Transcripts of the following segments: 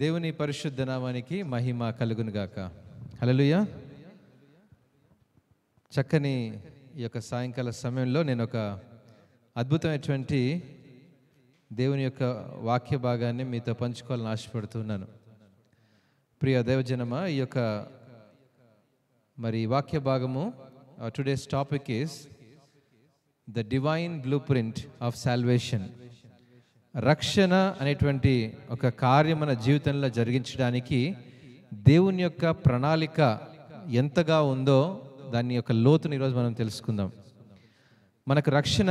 దేవుని పరిశుద్ధ నామానికి మహిమ కలుగునుగాక. హల్లెలూయా. చక్కని ఈ యొక్క సాయంకాల సమయంలో నేను ఒక అద్భుతమైనటువంటి దేవుని యొక్క వాక్య భాగాన్ని మీతో పంచుకోవాలని ఆశపడుతున్నాను. ప్రియ దైవజనమా, ఈ యొక్క వాక్య భాగము today's topic is the divine blueprint of salvation. రక్షణ అనేటువంటి ఒక కార్యం మన జీవితంలో జరిగించడానికి దేవుని యొక్క ప్రణాళిక ఎంతగా ఉందో దాని యొక్క లోతుని ఈరోజు మనం తెలుసుకుందాం. మనకు రక్షణ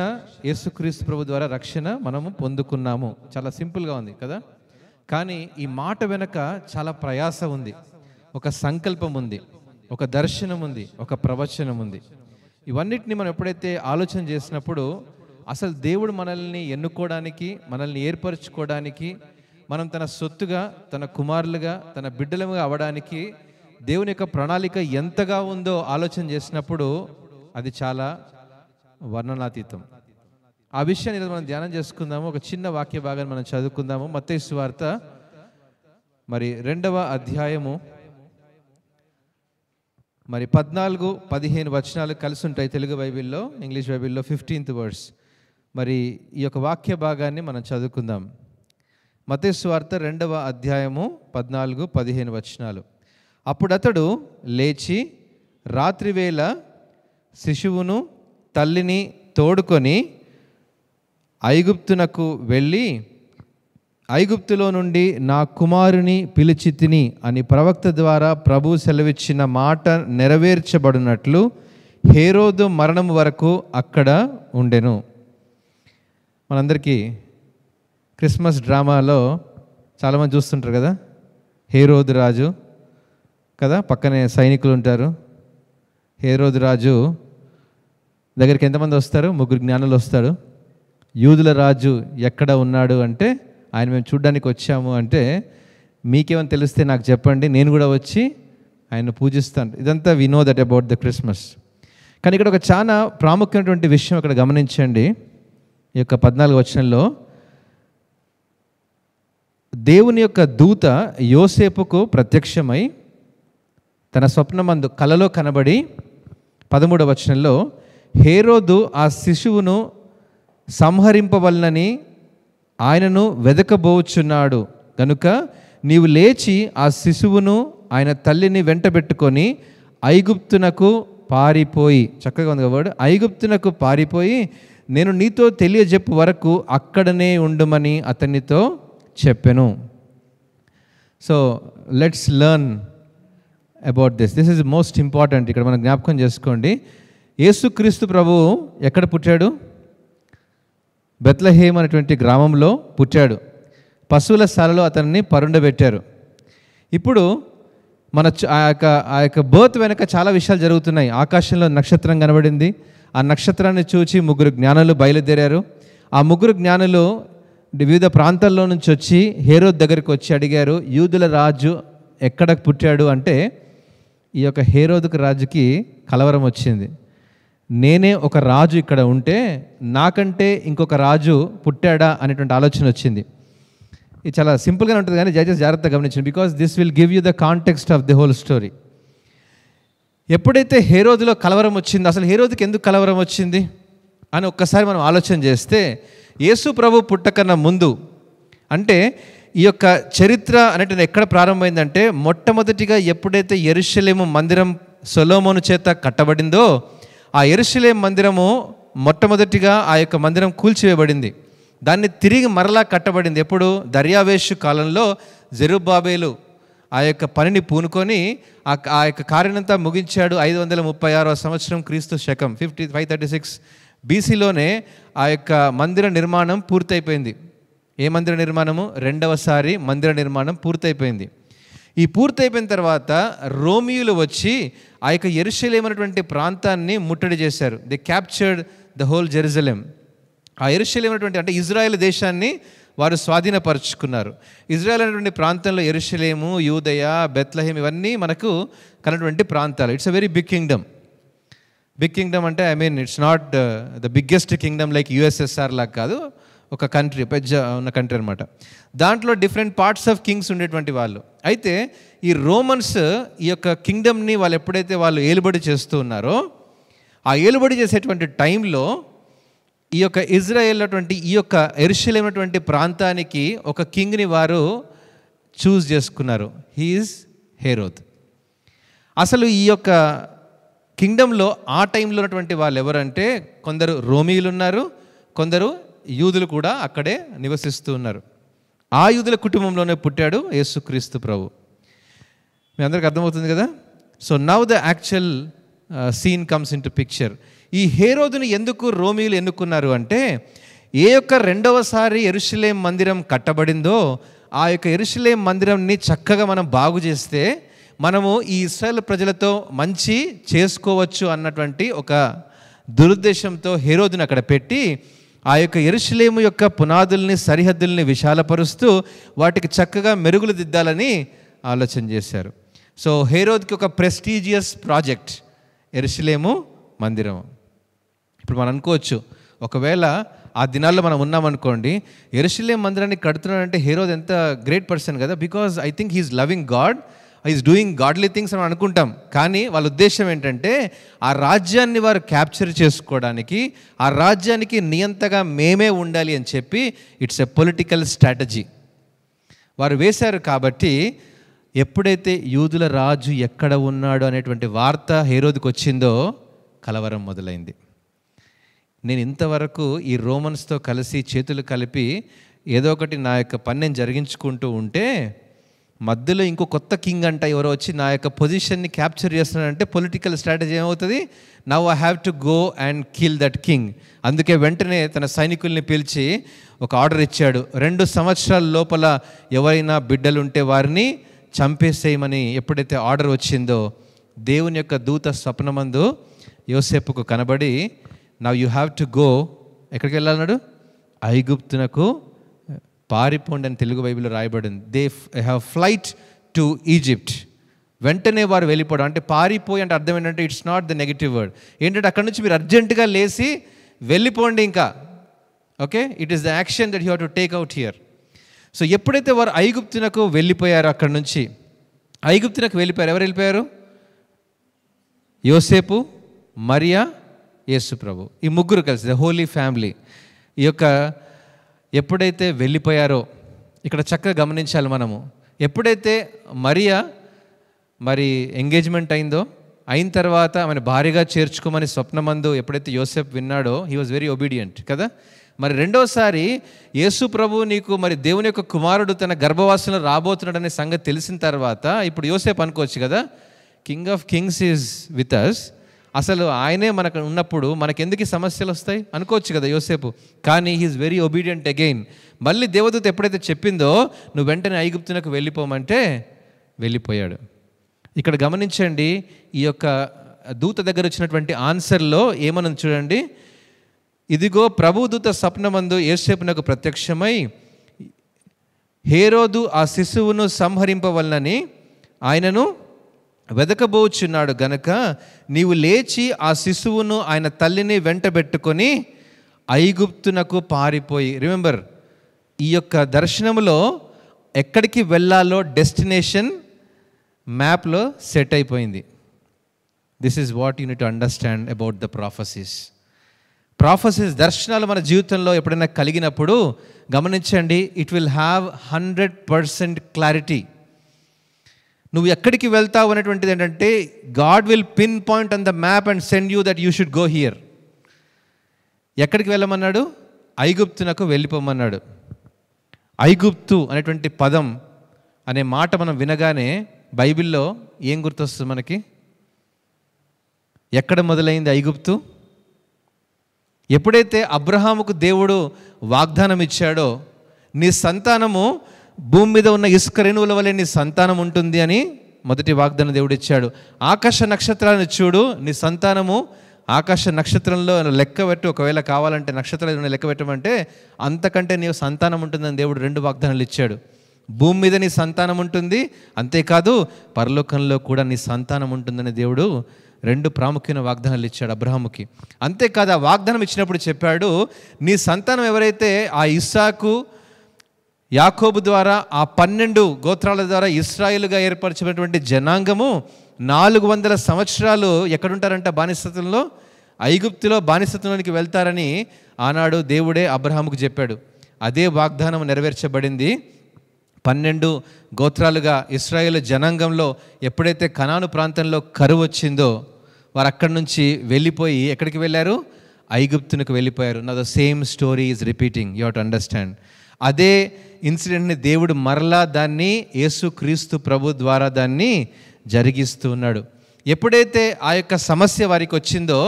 యేసుక్రీస్తు ప్రభు ద్వారా రక్షణ మనము పొందుకున్నాము. చాలా సింపుల్గా ఉంది కదా, కానీ ఈ మాట వెనక చాలా ప్రయాస ఉంది, ఒక సంకల్పం ఉంది, ఒక దర్శనం ఉంది, ఒక ప్రవచనం ఉంది. ఇవన్నిటిని మనం ఎప్పుడైతే ఆలోచన చేసినప్పుడు అసలు దేవుడు మనల్ని ఎన్నుకోవడానికి, మనల్ని ఏర్పరచుకోవడానికి, మనం తన సొత్తుగా, తన కుమారులుగా, తన బిడ్డలుగా అవ్వడానికి దేవుని యొక్క ప్రణాళిక ఎంతగా ఉందో ఆలోచన చేసినప్పుడు అది చాలా వర్ణనాతీతం. ఆ విషయాన్ని ఈరోజు మనం ధ్యానం చేసుకుందాము. ఒక చిన్న వాక్య భాగాన్ని మనం చదువుకుందాము. మత్తయి సువార్త 2వ అధ్యాయము 14-15 వచనాలు కలిసి ఉంటాయి. తెలుగు బైబిల్లో, ఇంగ్లీష్ బైబిల్లో 15th వర్స్. ఈ యొక్క వాక్య భాగాన్ని మనం చదువుకుందాం. మత్తయి సువార్త 2వ అధ్యాయము 14-15 వచనాలు. అప్పుడు అతడు లేచి రాత్రివేళ శిశువును తల్లిని తోడుకొని ఐగుప్తునకు వెళ్ళి, ఐగుప్తులో నుండి నా కుమారుని పిలిచి తిని అని ప్రవక్త ద్వారా ప్రభు సెలవిచ్చిన మాట నెరవేర్చబడినట్లు హేరోదు మరణం వరకు అక్కడ ఉండెను. మనందరికీ క్రిస్మస్ డ్రామాలో చాలామంది చూస్తుంటారు కదా, హేరోదు రాజు కదా, పక్కనే సైనికులు ఉంటారు. హేరోదు రాజు దగ్గరికి ఎంతమంది వస్తారు? 3 జ్ఞానులు వస్తాడు. యూదుల రాజు ఎక్కడ ఉన్నాడు అంటే, ఆయన మేము చూడ్డానికి వచ్చాము అంటే, మీకేమైనా తెలిస్తే నాకు చెప్పండి, నేను కూడా వచ్చి ఆయన పూజిస్తాను. ఇదంతా we know that about the Christmas. కానీ ఇక్కడ ఒక చాలా ప్రాముఖ్యమైనటువంటి విషయం ఇక్కడ గమనించండి. ఈ యొక్క 14వ వచనంలో దేవుని యొక్క దూత యోసేపుకు ప్రత్యక్షమై తన స్వప్నమందు కలలో కనబడి 13వ వచనంలో హేరోదు ఆ శిశువును సంహరింపవలనని ఆయనను వెదకబోచున్నాడు గనుక నీవు లేచి ఆ శిశువును ఆయన తల్లిని వెంటబెట్టుకొని ఐగుప్తునకు పారిపోయి, చక్కగా ఉంది వర్డ్, ఐగుప్తునకు పారిపోయి నేను నీతో తెలియజెప్పు వరకు అక్కడనే ఉండుమని అతనితో చెప్పెను. So let's learn about this. This is most important. ఇక్కడ మనం జ్ఞాపకం చేసుకోండి, యేసుక్రీస్తు ప్రభువు ఎక్కడ పుట్టాడు? బెత్లెహేమ్ అనేటువంటి గ్రామంలో పుట్టాడు. పశువుల శాలలో అతన్ని పరుండబెట్టారు. ఇప్పుడు ఆ యొక్క బర్త్ వెనక చాలా విషయాలు జరుగుతున్నాయి. ఆకాశంలో నక్షత్రం కనబడింది. ఆ నక్షత్రాన్ని చూచి 3 జ్ఞానులు బయలుదేరారు. ఆ 3 జ్ఞానులు వివిధ ప్రాంతాల్లో నుంచి వచ్చి హేరోదు దగ్గరికి వచ్చి అడిగారు, యూదుల రాజు ఎక్కడ పుట్టాడు అంటే, ఈ యొక్క హేరోదుకు రాజుకి కలవరం వచ్చింది. నేనే ఒక రాజు ఇక్కడ ఉంటే నాకంటే ఇంకొక రాజు పుట్టాడా అనేటువంటి ఆలోచన వచ్చింది. ఇది చాలా సింపుల్గానే ఉంటుంది, కానీ జాగ్రత్తగా గమనించండి, because this will give you the context of the whole story. ఎప్పుడైతే హేరోదులో కలవరం వచ్చిందో, అసలు హేరోదుకి ఎందుకు కలవరం వచ్చింది అని ఒక్కసారి మనం ఆలోచన చేస్తే, యేసు ప్రభు పుట్టకన్నా ముందు, అంటే ఈ యొక్క చరిత్ర అనేటువంటి ఎక్కడ ప్రారంభమైందంటే, మొట్టమొదటిగా ఎప్పుడైతే యెరూషలేము మందిరం సొలొమోను చేత కట్టబడిందో, ఆ యెరూషలేము మందిరము మొట్టమొదటిగా ఆ యొక్క మందిరం కూల్చివేయబడింది. దాన్ని తిరిగి మరలా కట్టబడింది. ఎప్పుడు? దర్యావేషు కాలంలో జెరుబ్బాబేలు ఆ యొక్క పనిని పూనుకొని ఆ యొక్క కార్యనంతా ముగించాడు. 536వ సంవత్సరం క్రీస్తు శకం 536 BCలోనే ఆ యొక్క మందిర నిర్మాణం పూర్తయిపోయింది. ఏ మందిర నిర్మాణము? 2వసారి మందిర నిర్మాణం పూర్తయిపోయింది. ఈ పూర్తయిపోయిన తర్వాత రోమియోలు వచ్చి ఆ యొక్క యెరూషలేము అనేటువంటి ప్రాంతాన్ని ముట్టడి చేశారు. They captured the whole Jerusalem. ఆ యెరూషలేము అనేటువంటి, అంటే ఇజ్రాయెల్ దేశాన్ని వారు స్వాధీనపరుచుకున్నారు. ఇజ్రాయెల్ అనేటువంటి ప్రాంతంలో యెరూషలేము, యూదయ, బెత్లెహేమ్ ఇవన్నీ మనకు కన్నటువంటి ప్రాంతాలు. It's a very big kingdom. Big kingdom అంటే it's not the biggest kingdom like USSR లాగా కాదు. ఒక కంట్రీ, పెద్ద ఉన్న కంట్రీ అనమాట. దాంట్లో డిఫరెంట్ పార్ట్స్ ఆఫ్ కింగ్స్ ఉండేటువంటి వాళ్ళు. అయితే ఈ రోమన్స్ ఈ యొక్క కింగ్డమ్ని వాళ్ళు ఎప్పుడైతే వాళ్ళు ఏలుబడి చేస్తూ ఉన్నారో, ఆ ఏలుబడి చేసేటువంటి టైంలో ఈ యొక్క ఇజ్రాయెల్ అటువంటి ఈ యొక్క యెరూషలేము అటువంటి ప్రాంతానికి ఒక కింగ్ని వారు చూస్ చేసుకున్నారు. He is Herod. అసలు ఈ యొక్క కింగ్డంలో ఆ టైంలో ఉన్నటువంటి వాళ్ళు ఎవరంటే కొందరు రోమీయులు ఉన్నారు, కొందరు యూదులు కూడా అక్కడే నివసిస్తూ ఉన్నారు. ఆ యూదుల కుటుంబంలోనే పుట్టాడు యేసుక్రీస్తు ప్రభు. మీ అందరికి అర్థమవుతుంది కదా. So now the actual scene comes in to picture. ఈ హేరోదుని ఎందుకు రోమీయులు ఎన్నుకున్నారు అంటే, ఏ యొక్క రెండవసారి యెరూషలేం మందిరం కట్టబడిందో ఆ యొక్క యెరూషలేం మందిరంని చక్కగా మనం బాగు చేస్తే మనము ఈ ఇశ్రాయేల్ ప్రజలతో మంచి చేసుకోవచ్చు అన్నటువంటి ఒక దురుద్దేశంతో హేరోదుని అక్కడ పెట్టి ఆ యొక్క యెరూషలేము యొక్క పునాదుల్ని, సరిహద్దుల్ని విశాలపరుస్తూ వాటికి చక్కగా మెరుగులు దిద్దాలని ఆలోచన చేశారు. సో హేరోద్కి ఒక ప్రెస్టీజియస్ ప్రాజెక్ట్ యెరూషలేము మందిరం. ఇప్పుడు మనం అనుకోవచ్చు, ఒకవేళ ఆ దినాల్లో మనం ఉన్నామనుకోండి, యెరూషలేం మందిరాన్ని కడుతున్నాడంటే హేరోద్ ఎంత గ్రేట్ పర్సన్ కదా, because I think he is loving God, he is doing godly things అని అనుకుంటాం. కానీ వాళ్ళ ఉద్దేశం ఏంటంటే ఆ రాజ్యాన్ని వారు క్యాప్చర్ చేసుకోవడానికి, ఆ రాజ్యానికి నియంతగా మేమే ఉండాలి అని చెప్పి ఇట్స్ ఎ పొలిటికల్ స్ట్రాటజీ వారు వేశారు. కాబట్టి ఎప్పుడైతే యూదుల రాజు ఎక్కడ ఉన్నాడు అనేటువంటి వార్త హేరోదుకు వచ్చిందో కలవరం మొదలైంది. నేను ఇంతవరకు ఈ రోమన్స్తో కలిసి చేతులు కలిపి ఏదో ఒకటి నా యొక్క పని నేను జరిగించుకుంటూ ఉంటే, మధ్యలో ఇంకో కొత్త కింగ్ అంట ఎవరో వచ్చి నా యొక్క పొజిషన్ని క్యాప్చర్ చేస్తున్నాడంటే పొలిటికల్ స్ట్రాటజీ ఏమవుతుంది? Now I have to go and kill that king. అందుకే వెంటనే తన సైనికుల్ని పిలిచి ఒక ఆర్డర్ ఇచ్చాడు. 2 సంవత్సరాల లోపల ఎవరైనా బిడ్డలుంటే వారిని చంపేసేయమని ఎప్పుడైతే ఆర్డర్ వచ్చిందో, దేవుని యొక్క దూత స్వప్నమందు యోసేపుకు కనబడి, now you have to go, ఎక్కడికి వెళ్ళాలన్నాడు? ఐగుప్తునకు పారిపోండి అని తెలుగు బైబిల్లో రాయబడింది. They have flight to Egypt. వెంటనే వారు వెళ్ళిపోవడం. అంటే పారిపోయి అంటే అర్థం ఏంటంటే it's not the negative word. ఏంటంటే అక్కడి నుంచి మీరు అర్జెంటుగా లేచి వెళ్ళిపోండి ఇంకా. Okay, it is the action that you have to take out here. So ఎప్పుడైతే వారు ఐగుప్తునకు వెళ్ళిపోయారో, అక్కడి నుంచి ఐగుప్తునకు వెళ్ళిపోయారు. ఎవరు వెళ్ళిపోయారు? యోసేపు, మరియా, యేసు ప్రభు, ఈ ముగ్గురు కలిసి ద హోలీ ఫ్యామిలీ. ఈ యొక్క ఎప్పుడైతే వెళ్ళిపోయారో ఇక్కడ చక్కగా గమనించాలి మనము. ఎప్పుడైతే మరియా మరి ఎంగేజ్మెంట్ అయిందో, అయిన తర్వాత ఆమెను భార్యగా చేర్చుకోమని స్వప్నమందు ఎప్పుడైతే యోసేపు విన్నాడో, హీ వాజ్ వెరీ ఒబీడియంట్ కదా. మరి రెండోసారి యేసు ప్రభు నీకు మరి దేవుని యొక్క కుమారుడు తన గర్భవాసంలో రాబోతున్నాడనే సంగతి తెలిసిన తర్వాత ఇప్పుడు యోసేపు అనుకోవచ్చు కదా, king of kings is with us, అసలు ఆయనే మనకు ఉన్నప్పుడు మనకెందుకు సమస్యలు వస్తాయి అనుకోవచ్చు కదా యోసేపు. కానీ హీఈస్ వెరీ ఒబీడియంట్ అగైన్. మళ్ళీ దేవదూత ఎప్పుడైతే చెప్పిందో నువ్వు వెంటనే ఐగుప్తునకు వెళ్ళిపోమంటే వెళ్ళిపోయాడు. ఇక్కడ గమనించండి, ఈ యొక్క దూత దగ్గర వచ్చినటువంటి ఆన్సర్లో ఏమని చూడండి. ఇదిగో ప్రభుదూత స్వప్నమందు యోసేపునకు ప్రత్యక్షమై, హేరోదు ఆ శిశువును సంహరింపవలనని ఆయనను వెదకబోచున్నాడు గనక నీవు లేచి ఆ శిశువును ఆయన తల్లిని వెంటబెట్టుకొని ఐగుప్తునకు పారిపోయి. రిమెంబర్, ఈ యొక్క దర్శనంలో ఎక్కడికి వెళ్ళాలో డెస్టినేషన్ మ్యాప్లో సెట్ అయిపోయింది. This is what you need to understand about the prophecies. దర్శనాలు మన జీవితంలో ఎప్పుడైనా కలిగినప్పుడు గమనించండి, ఇట్ విల్ హ్యావ్ 100% క్లారిటీ. నువ్వు ఎక్కడికి వెళ్తావు అనేటువంటిది ఏంటంటే, God will pin point on the map and send you that you should go here. ఎక్కడికి వెళ్ళమన్నాడు? ఐగుప్తునకు వెళ్ళిపోమన్నాడు. ఐగుప్తు అనేటువంటి పదం అనే మాట మనం వినగానే బైబిల్లో ఏం గుర్తొస్తుంది మనకి? ఎక్కడ మొదలైంది ఐగుప్తు? ఎప్పుడైతే అబ్రహాముకు దేవుడు వాగ్దానం ఇచ్చాడో, నీ సంతానము భూమి మీద ఉన్న ఇసుక రేణువుల వలె నీ సంతానం ఉంటుంది అని మొదటి వాగ్దానం దేవుడు ఇచ్చాడు. ఆకాశ నక్షత్రాలను చూడు, నీ సంతానము ఆకాశ నక్షత్రంలో లెక్క పెట్టి, ఒకవేళ కావాలంటే నక్షత్రాలు లెక్క పెట్టమంటే అంతకంటే నీ సంతానం ఉంటుందని దేవుడు 2 వాగ్దానాలు ఇచ్చాడు. భూమి మీద నీ సంతానం ఉంటుంది, అంతేకాదు పరలోకంలో కూడా నీ సంతానం ఉంటుందని దేవుడు 2 ప్రాముఖ్యమైన వాగ్దానాలు ఇచ్చాడు అబ్రహాముకి. అంతేకాదు, ఆ వాగ్దానం ఇచ్చినప్పుడు చెప్పాడు, నీ సంతానం ఎవరైతే ఆ ఇస్సాకు యాకోబు ద్వారా ఆ 12 గోత్రాల ద్వారా ఇశ్రాయేలుగా ఏర్పరచినటువంటి జనాంగము 400 సంవత్సరాలు ఎక్కడుంటారంట? బానిసత్వంలో, ఐగుప్తులో బానిసత్వంలోనికి వెళ్తారని ఆనాడు దేవుడే అబ్రహాముకు చెప్పాడు. అదే వాగ్దానం నెరవేర్చబడింది. 12 గోత్రాలుగా ఇశ్రాయేలు జనాంగంలో ఎప్పుడైతే కనాను ప్రాంతంలో కరువు వచ్చిందో వారు అక్కడి నుంచి వెళ్ళిపోయి ఎక్కడికి వెళ్ళారు? ఐగుప్తునికి వెళ్ళిపోయారు. నా the same story is repeating, you have to understand. అదే ఇన్సిడెంట్ని దేవుడు మరలా దాన్ని యేసుక్రీస్తు ప్రభు ద్వారా దాన్ని జరిగిస్తూ ఉన్నాడు. ఎప్పుడైతే ఆ యొక్క సమస్య వారికి వచ్చిందో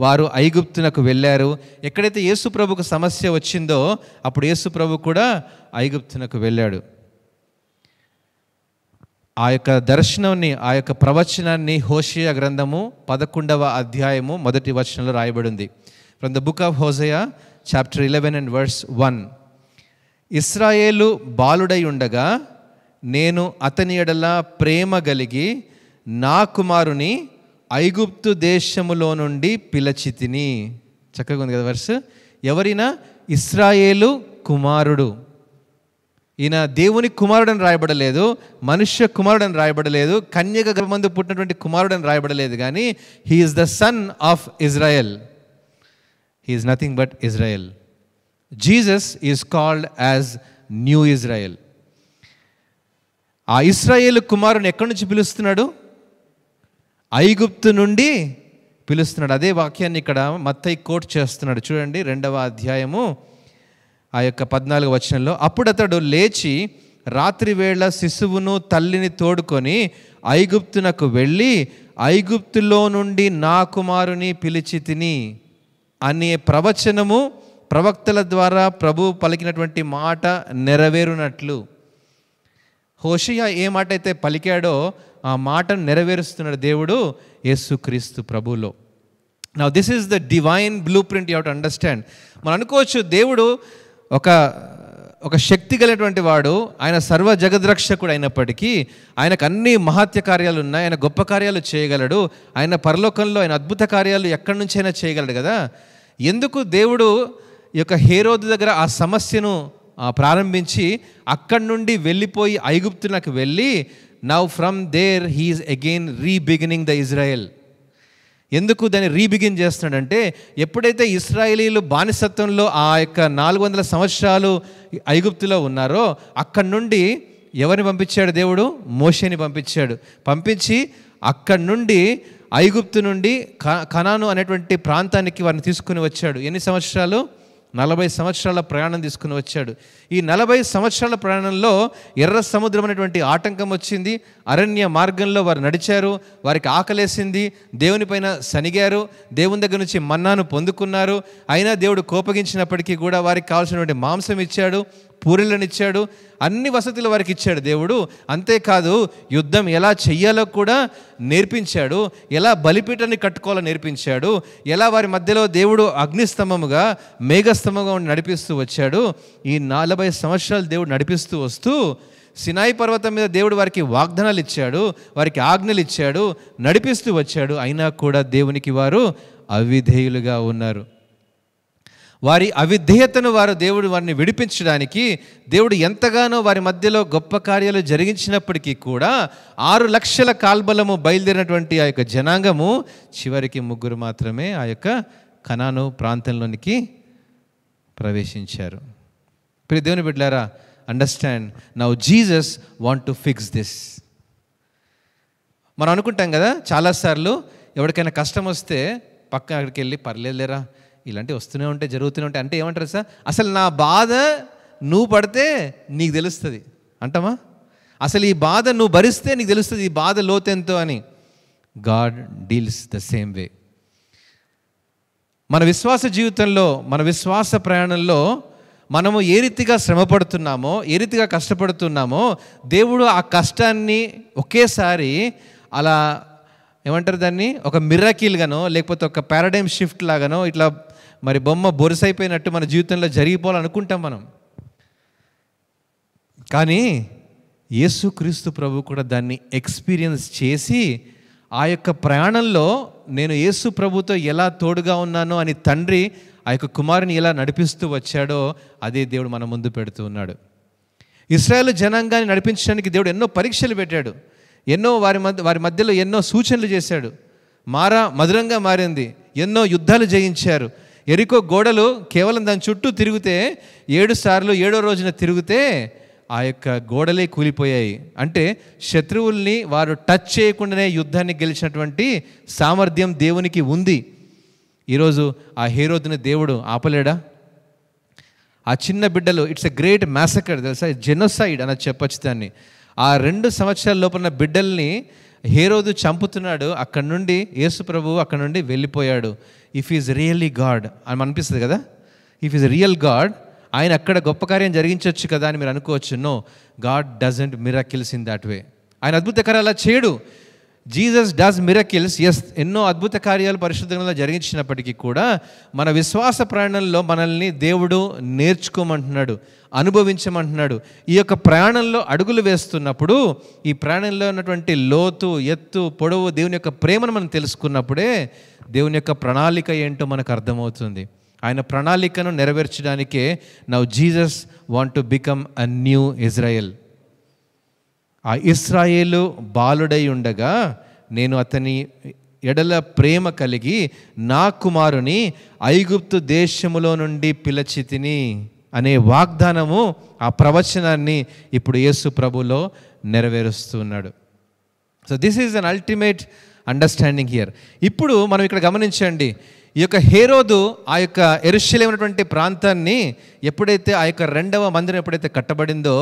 వారు ఐగుప్తునకు వెళ్ళారు. ఎక్కడైతే యేసు ప్రభుకు సమస్య వచ్చిందో అప్పుడు యేసు ప్రభు కూడా ఐగుప్తునకు వెళ్ళాడు. ఆ యొక్క దర్శనాన్ని, ఆ యొక్క ప్రవచనాన్ని హోషేయ గ్రంథము 11వ అధ్యాయము 1వ వచనంలో రాయబడింది. From the book of Hosea chapter 11 and verse 1. ఇశ్రాయేలు బాలుడై ఉండగా నేను అతని ఎడల ప్రేమ కలిగి నా కుమారుని ఐగుప్తు దేశములో నుండి పిలచితిని. చక్కగా ఉంది కదా వర్స్. ఎవరైనా? ఇశ్రాయేలు కుమారుడు. ఈయన దేవుని కుమారుడని రాయబడలేదు, మనుష్య కుమారుడని రాయబడలేదు, కన్యక గర్భమందు పుట్టినటువంటి కుమారుడని రాయబడలేదు, కానీ he is the son of Israel. He is nothing but Israel. Jesus is called as new Israel. ఆ ఇశ్రాయేలు కుమారుని ఎక్కడి నుంచి పిలుస్తున్నాడు? ఐగుప్తు నుండి పిలుస్తున్నాడు. అదే వాక్యాన్ని ఇక్కడ మత్తయి కోట్ చేస్తున్నాడు. చూడండి 2వ అధ్యాయము ఆ యొక్క 14వ వచనంలో, అప్పుడు అతడు లేచి రాత్రి వేళ శిశువును తల్లిని తోడుకొని ఐగుప్తునకు వెళ్ళి ఐగుప్తులో నుండి నా కుమారుని పిలిచి తిని అనే ప్రవచనము ప్రవక్తల ద్వారా ప్రభు పలికినటువంటి మాట నెరవేరునట్లు. హోషేయ ఏ మాట అయితే పలికాడో ఆ మాటను నెరవేరుస్తున్నాడు దేవుడు యేసుక్రీస్తు ప్రభులో. Now this is the divine blue print, you have to understand. మనం అనుకోవచ్చు దేవుడు ఒక శక్తి కలిగినటువంటి వాడు, ఆయన సర్వ జగద్రక్షకుడు అయినప్పటికీ ఆయనకు అన్ని మహత్య కార్యాలు ఉన్నాయి, ఆయన గొప్ప కార్యాలు చేయగలడు, ఆయన పరలోకంలో ఆయన అద్భుత కార్యాలు ఎక్కడి నుంచైనా చేయగలడు కదా. ఎందుకు దేవుడు ఈ యొక్క హేరోదు దగ్గర ఆ సమస్యను ప్రారంభించి అక్కడి నుండి వెళ్ళిపోయి ఐగుప్తులకు వెళ్ళి now from there he's again rebeginning the Israel. ఎందుకు దాన్ని రీబిగిన్ చేస్తున్నాడంటే, ఎప్పుడైతే ఇశ్రాయేలీలు బానిసత్వంలో ఆ యొక్క 400 సంవత్సరాలు ఐగుప్తులో ఉన్నారో అక్కడి నుండి ఎవరిని పంపించాడు దేవుడు? మోషేని పంపించాడు. పంపించి అక్కడి నుండి ఐగుప్తు నుండి కనాను అనేటువంటి ప్రాంతానికి వారిని తీసుకుని వచ్చాడు. ఎన్ని సంవత్సరాలు? 40 సంవత్సరాల ప్రయాణం తీసుకుని వచ్చాడు. ఈ 40 సంవత్సరాల ప్రయాణంలో ఎర్ర సముద్రం అనేటువంటి ఆటంకం వచ్చింది. అరణ్య మార్గంలో వారు నడిచారు, వారికి ఆకలేసింది, దేవుని పైన సనిగారు, దేవుని దగ్గర నుంచి మన్నాను పొందుకున్నారు. అయినా దేవుడు కోపగించినప్పటికీ కూడా వారికి కావాల్సినటువంటి మాంసం ఇచ్చాడు, పూరీలను ఇచ్చాడు, అన్ని వసతులు వారికి ఇచ్చాడు దేవుడు. అంతేకాదు యుద్ధం ఎలా చెయ్యాలో కూడా నేర్పించాడు, ఎలా బలిపీఠాన్ని కట్టుకోవాలో నేర్పించాడు, ఎలా వారి మధ్యలో దేవుడు అగ్నిస్తంభముగా మేఘస్తంభంగా నడిపిస్తూ వచ్చాడు. ఈ 40 సంవత్సరాలు దేవుడు నడిపిస్తూ వస్తూ సినాయి పర్వతం మీద దేవుడు వారికి వాగ్దానాలు ఇచ్చాడు, వారికి ఆజ్ఞలు ఇచ్చాడు, నడిపిస్తూ వచ్చాడు. అయినా కూడా దేవునికి వారు అవిధేయులుగా ఉన్నారు. వారి అవిధేయతను దేవుడు వారిని విడిపించడానికి దేవుడు ఎంతగానో వారి మధ్యలో గొప్ప కార్యాలు జరిగించినప్పటికీ కూడా 6 లక్షల కాల్బలము బయలుదేరినటువంటి ఆ యొక్క జనాంగము చివరికి 3 మాత్రమే ఆ యొక్క కనాను ప్రాంతంలోనికి ప్రవేశించారు. ప్రియ దేవుని బిడ్డలారా, understand, now Jesus want to fix this. మనం అనుకుంటాం కదా చాలాసార్లు, ఎవరికైనా కష్టం వస్తే పక్కన అక్కడికి వెళ్ళి పర్లేదులేరా, ఇలాంటివి వస్తూనే ఉంటాయి, జరుగుతూనే ఉంటాయి అంటే ఏమంటారు సార్? అసలు నా బాధ నువ్వు పడితే నీకు తెలుస్తుంది అంటామా? అసలు ఈ బాధ నువ్వు భరిస్తే నీకు తెలుస్తుంది ఈ బాధ లోతెంతో అని. God deals the same way. మన విశ్వాస జీవితంలో, మన విశ్వాస ప్రయాణంలో మనము ఏ రీతిగా శ్రమపడుతున్నామో, ఏ రీతిగా కష్టపడుతున్నామో, దేవుడు ఆ కష్టాన్ని ఒకేసారి అలా ఏమంటారు దాన్ని, ఒక మిరాకిల్గానో లేకపోతే ఒక పారాడైమ్ షిఫ్ట్ లాగానో ఇట్లా మరి బొమ్మ బొరుసైపోయినట్టు మన జీవితంలో జరిగిపోవాలనుకుంటాం మనం. కానీ యేసుక్రీస్తు ప్రభు కూడా దాన్ని ఎక్స్పీరియన్స్ చేసి ఆ యొక్క ప్రయాణంలో నేను యేసు ప్రభుతో ఎలా తోడుగా ఉన్నానో అని తండ్రి ఆ యొక్క కుమారుని ఎలా నడిపిస్తూ వచ్చాడో అదే దేవుడు మన ముందు పెడుతూ ఉన్నాడు. ఇశ్రాయేలు జనాంగాన్ని నడిపించడానికి దేవుడు ఎన్నో పరీక్షలు పెట్టాడు, ఎన్నో వారి మధ్యలో ఎన్నో సూచనలు చేశాడు. మధురంగా మారింది, ఎన్నో యుద్ధాలు జయించారు. ఎరికో గోడలు కేవలం దాని చుట్టూ తిరిగితే 7 సార్లు 7వ రోజున తిరిగితే ఆ యొక్క గోడలే కూలిపోయాయి. అంటే శత్రువుల్ని వారు టచ్ చేయకుండానే యుద్ధాన్ని గెలిచినటువంటి సామర్థ్యం దేవునికి ఉంది. ఈరోజు ఆ హేరోదుని దేవుడు ఆపలేడా? ఆ చిన్న బిడ్డలు, ఇట్స్ ఎ గ్రేట్ మ్యాసకర్, తెలుసా, జెనోసైడ్ అని చెప్పొచ్చు దాన్ని. ఆ 2 సంవత్సరాల లోపల బిడ్డల్ని హేరోదు చంపుతున్నాడు. అక్కడ నుండి యేసు ప్రభువు అక్కడ నుండి వెళ్ళిపోయాడు. ఇఫ్ ఈజ్ రియల్లీ గాడ్ అని అనిపిస్తుంది కదా. ఇఫ్ ఈజ్ రియల్ గాడ్, ఆయన అక్కడ గొప్ప కార్యం జరిగించవచ్చు కదా అని మీరు అనుకోవచ్చు. No, God doesn't miracles in that way. ఆయన అద్భుత కార్యాలు అలా చేయడు. జీసస్ డస్ మిరకిల్స్, ఎస్, ఎన్నో అద్భుత కార్యాలు పరిశుద్ధంగా జరిగించినప్పటికీ కూడా మన విశ్వాస ప్రయాణంలో మనల్ని దేవుడు నేర్చుకోమంటున్నాడు, అనుభవించమంటున్నాడు. ఈ యొక్క ప్రయాణంలో అడుగులు వేస్తున్నప్పుడు ఈ ప్రయాణంలో ఉన్నటువంటి లోతు, ఎత్తు, పొడవు, దేవుని యొక్క ప్రేమను మనం తెలుసుకున్నప్పుడే దేవుని యొక్క ప్రణాళిక ఏంటో మనకు అర్థమవుతుంది. ఆయన ప్రణాళికను నెరవేర్చడానికే now Jesus want to become a new Israel. ఆ ఇశ్రాయేలు బాలుడై ఉండగా నేను అతని ఎడల ప్రేమ కలిగి నా కుమారుని ఐగుప్తు దేశములో నుండి పిలిచి తిని అనే వాగ్దానము, ఆ ప్రవచనాన్ని ఇప్పుడు యేసు ప్రభులో నెరవేరుస్తున్నాడు. So this is an ultimate understanding here. ఇప్పుడు మనం ఇక్కడ గమనించండి, ఈ యొక్క హేరోదు ఆ యొక్క యెరూషలేము అనేటువంటి ప్రాంతాన్ని ఎప్పుడైతే ఆ యొక్క 2వ మందిరం ఎప్పుడైతే కట్టబడిందో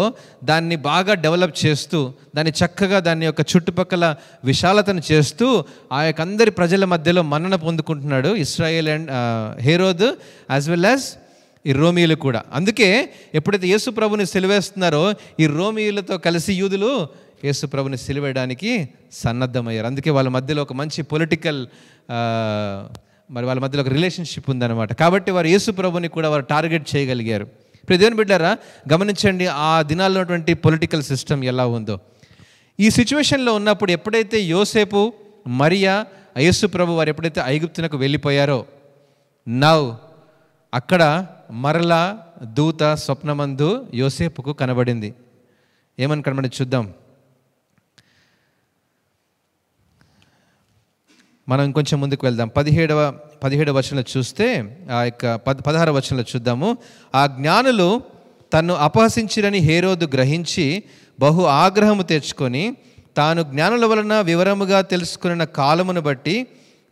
దాన్ని బాగా డెవలప్ చేస్తూ, దాన్ని చక్కగా దాని యొక్క చుట్టుపక్కల విశాలతను చేస్తూ ఆ యొక్క అందరి ప్రజల మధ్యలో మన్నన పొందుకుంటున్నాడు ఇశ్రాయేల్ అండ్ హేరోదు యాజ్ వెల్ యాజ్ ఈ రోమీయులు కూడా. అందుకే ఎప్పుడైతే యేసు ప్రభుని సిలువేస్తున్నారో ఈ రోమీయులతో కలిసి యూదులు యేసు ప్రభుని సిలువేయడానికి సన్నద్ధమయ్యారు. అందుకే వాళ్ళ మధ్యలో ఒక మంచి పొలిటికల్ వాళ్ళ మధ్యలో ఒక రిలేషన్షిప్ ఉందన్నమాట. కాబట్టి వారు యేసు ప్రభుని కూడా వారు టార్గెట్ చేయగలిగారు. ఇప్పుడు దేవుని బిడ్డారా, గమనించండి ఆ దినాల్లో ఉన్నటువంటి పొలిటికల్ సిస్టమ్ ఎలా ఉందో. ఈ సిచ్యువేషన్లో ఉన్నప్పుడు ఎప్పుడైతే యోసేపు, మరియా, యేసు ప్రభు వారు ఎప్పుడైతే ఐగుప్తునకు వెళ్ళిపోయారో, నౌ అక్కడ మరలా దూత స్వప్నమందు యోసేపుకు కనబడింది. ఏమని కనబడి చూద్దాం. మనం ఇంకొంచెం ముందుకు వెళ్దాం. 17వ వచనంలో చూస్తే ఆ యొక్క 16వ వచనంలో చూద్దాము. ఆ జ్ఞానులు తన్ను అపహసించిరని హేరోదు గ్రహించి బహు ఆగ్రహము తెచ్చుకొని తాను జ్ఞానుల వలన వివరముగా తెలుసుకున్న కాలమును బట్టి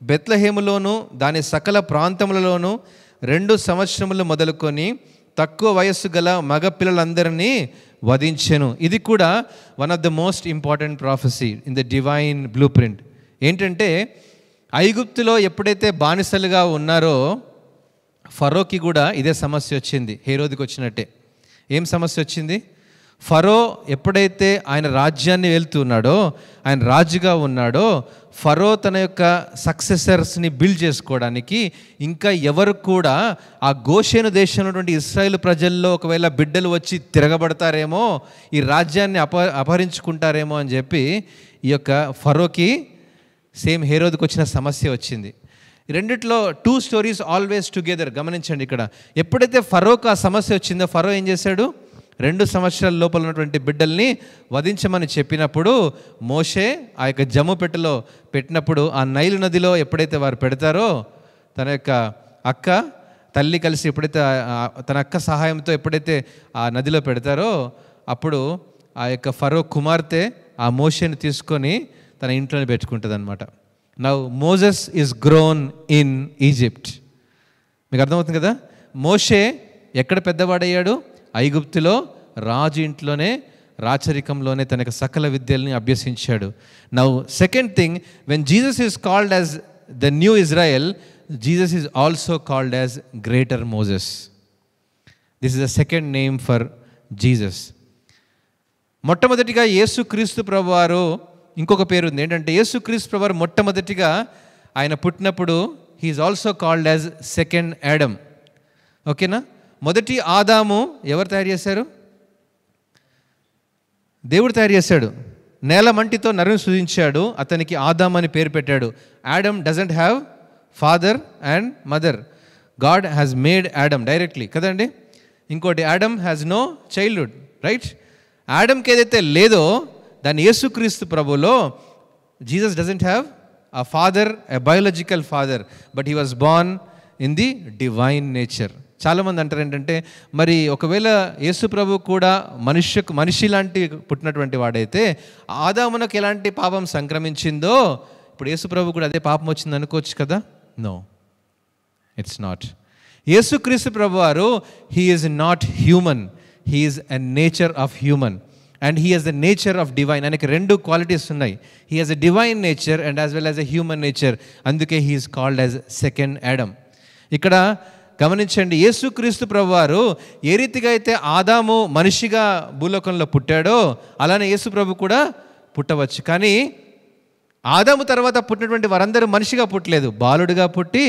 బెత్లెహేములోను దాని సకల ప్రాంతములలోనూ 2 సంవత్సరములు మొదలుకొని తక్కువ వయస్సు గల మగ పిల్లలందరినీ వధించెను. ఇది కూడా one of the most important prophecy in the divine blue print. ఏంటంటే ఐగుప్తులో ఎప్పుడైతే బానిసలుగా ఉన్నారో ఫరోకి కూడా ఇదే సమస్య వచ్చింది, హేరోదుకి వచ్చినట్టే. ఏం సమస్య వచ్చింది? ఫరో ఎప్పుడైతే ఆయన రాజ్యాన్ని వెళ్తున్నాడో, ఆయన రాజుగా ఉన్నాడో, ఫరో తన యొక్క సక్సెసర్స్ని బిల్డ్ చేసుకోవడానికి ఇంకా ఎవరు కూడా ఆ గోషేను దేశంలో ఉన్నటువంటి ఇశ్రాయేలు ప్రజల్లో ఒకవేళ బిడ్డలు వచ్చి తిరగబడతారేమో, ఈ రాజ్యాన్ని అపహరించుకుంటారేమో అని చెప్పి ఈ యొక్క ఫరోకి సేమ్ హేరోదుకు వచ్చిన సమస్య వచ్చింది. రెండిట్లో 2 స్టోరీస్ ఆల్వేస్ టుగెదర్. గమనించండి, ఇక్కడ ఎప్పుడైతే ఫరోకు ఆ సమస్య వచ్చిందో ఫరో ఏం చేశాడు? 2 సంవత్సరాల లోపల ఉన్నటువంటి బిడ్డల్ని వధించమని చెప్పినప్పుడు మోషే ఆ యొక్క జమ్ము పెట్టెలో పెట్టినప్పుడు ఆ నైలు నదిలో ఎప్పుడైతే వారు పెడతారో, తన యొక్క అక్క తల్లి కలిసి ఎప్పుడైతే తన అక్క సహాయంతో ఎప్పుడైతే ఆ నదిలో పెడతారో అప్పుడు ఆ యొక్క ఫరో కుమార్తె ఆ మోషేని తీసుకొని తన ఇంట్లోనే పెట్టుకుంటుంది అనమాట. Now Moses is grown in Egypt. మీకు అర్థమవుతుంది కదా. మోషే ఎక్కడ పెద్దవాడయ్యాడు? ఐగుప్తులో రాజు ఇంట్లోనే, రాచరికంలోనే తన యొక్క సకల విద్యల్ని అభ్యసించాడు. Now second thing, when Jesus is called as the new Israel, Jesus is also called as greater Moses. This is the second name for Jesus. మొట్టమొదటిగా యేసుక్రీస్తు ప్రభువారు ఇంకొక పేరు ఉంది. ఏంటంటే యేసుక్రీస్తు ప్రభువారు మొట్టమొదటిగా ఆయన పుట్టినప్పుడు he is also called as second Adam. ఓకేనా. మొదటి ఆదాము ఎవరు తయారు చేశారు? దేవుడు తయారు చేశాడు. నేల మంటితో నరుని సృజించాడు, అతనికి ఆదాం అని పేరు పెట్టాడు. Adam doesn't have father and mother, God has made Adam directly కదండి. ఇంకోటి, Adam has no childhood, right? ఆడమ్కి ఏదైతే లేదో దాన్ని యేసుక్రీస్తు ప్రభులో Jesus doesn't have a father, a biological father, but he was born in the divine nature. చాలామంది అంటారు ఏంటంటే, మరి ఒకవేళ యేసు ప్రభు కూడా మనిషి లాంటి పుట్టినటువంటి వాడైతే ఆదామునకు ఎలాంటి పాపం సంక్రమించిందో ఇప్పుడు యేసు ప్రభు కూడా అదే పాపం వచ్చింది అనుకోవచ్చు కదా. No, it's not. యేసుక్రీస్తు ప్రభు వారు he is not human, he is a nature of human and he has the nature of divine. ఆయనకి రెండు క్వాలిటీస్ ఉన్నాయి. He has a divine nature and as well as a human nature. అందుకే he is called as second Adam. ఇక్కడ గమనించండి, యేసుక్రీస్తు ప్రభువారు ఏ రీతిగా అయితే ఆదాము మనిషిగా భూలోకంలో పుట్టాడో అలానే యేసు ప్రభు కూడా పుట్టవచ్చు. కానీ ఆదాము తర్వాత పుట్టినటువంటి వారందరూ మనిషిగా పుట్టలేదు, బాలుడిగా పుట్టి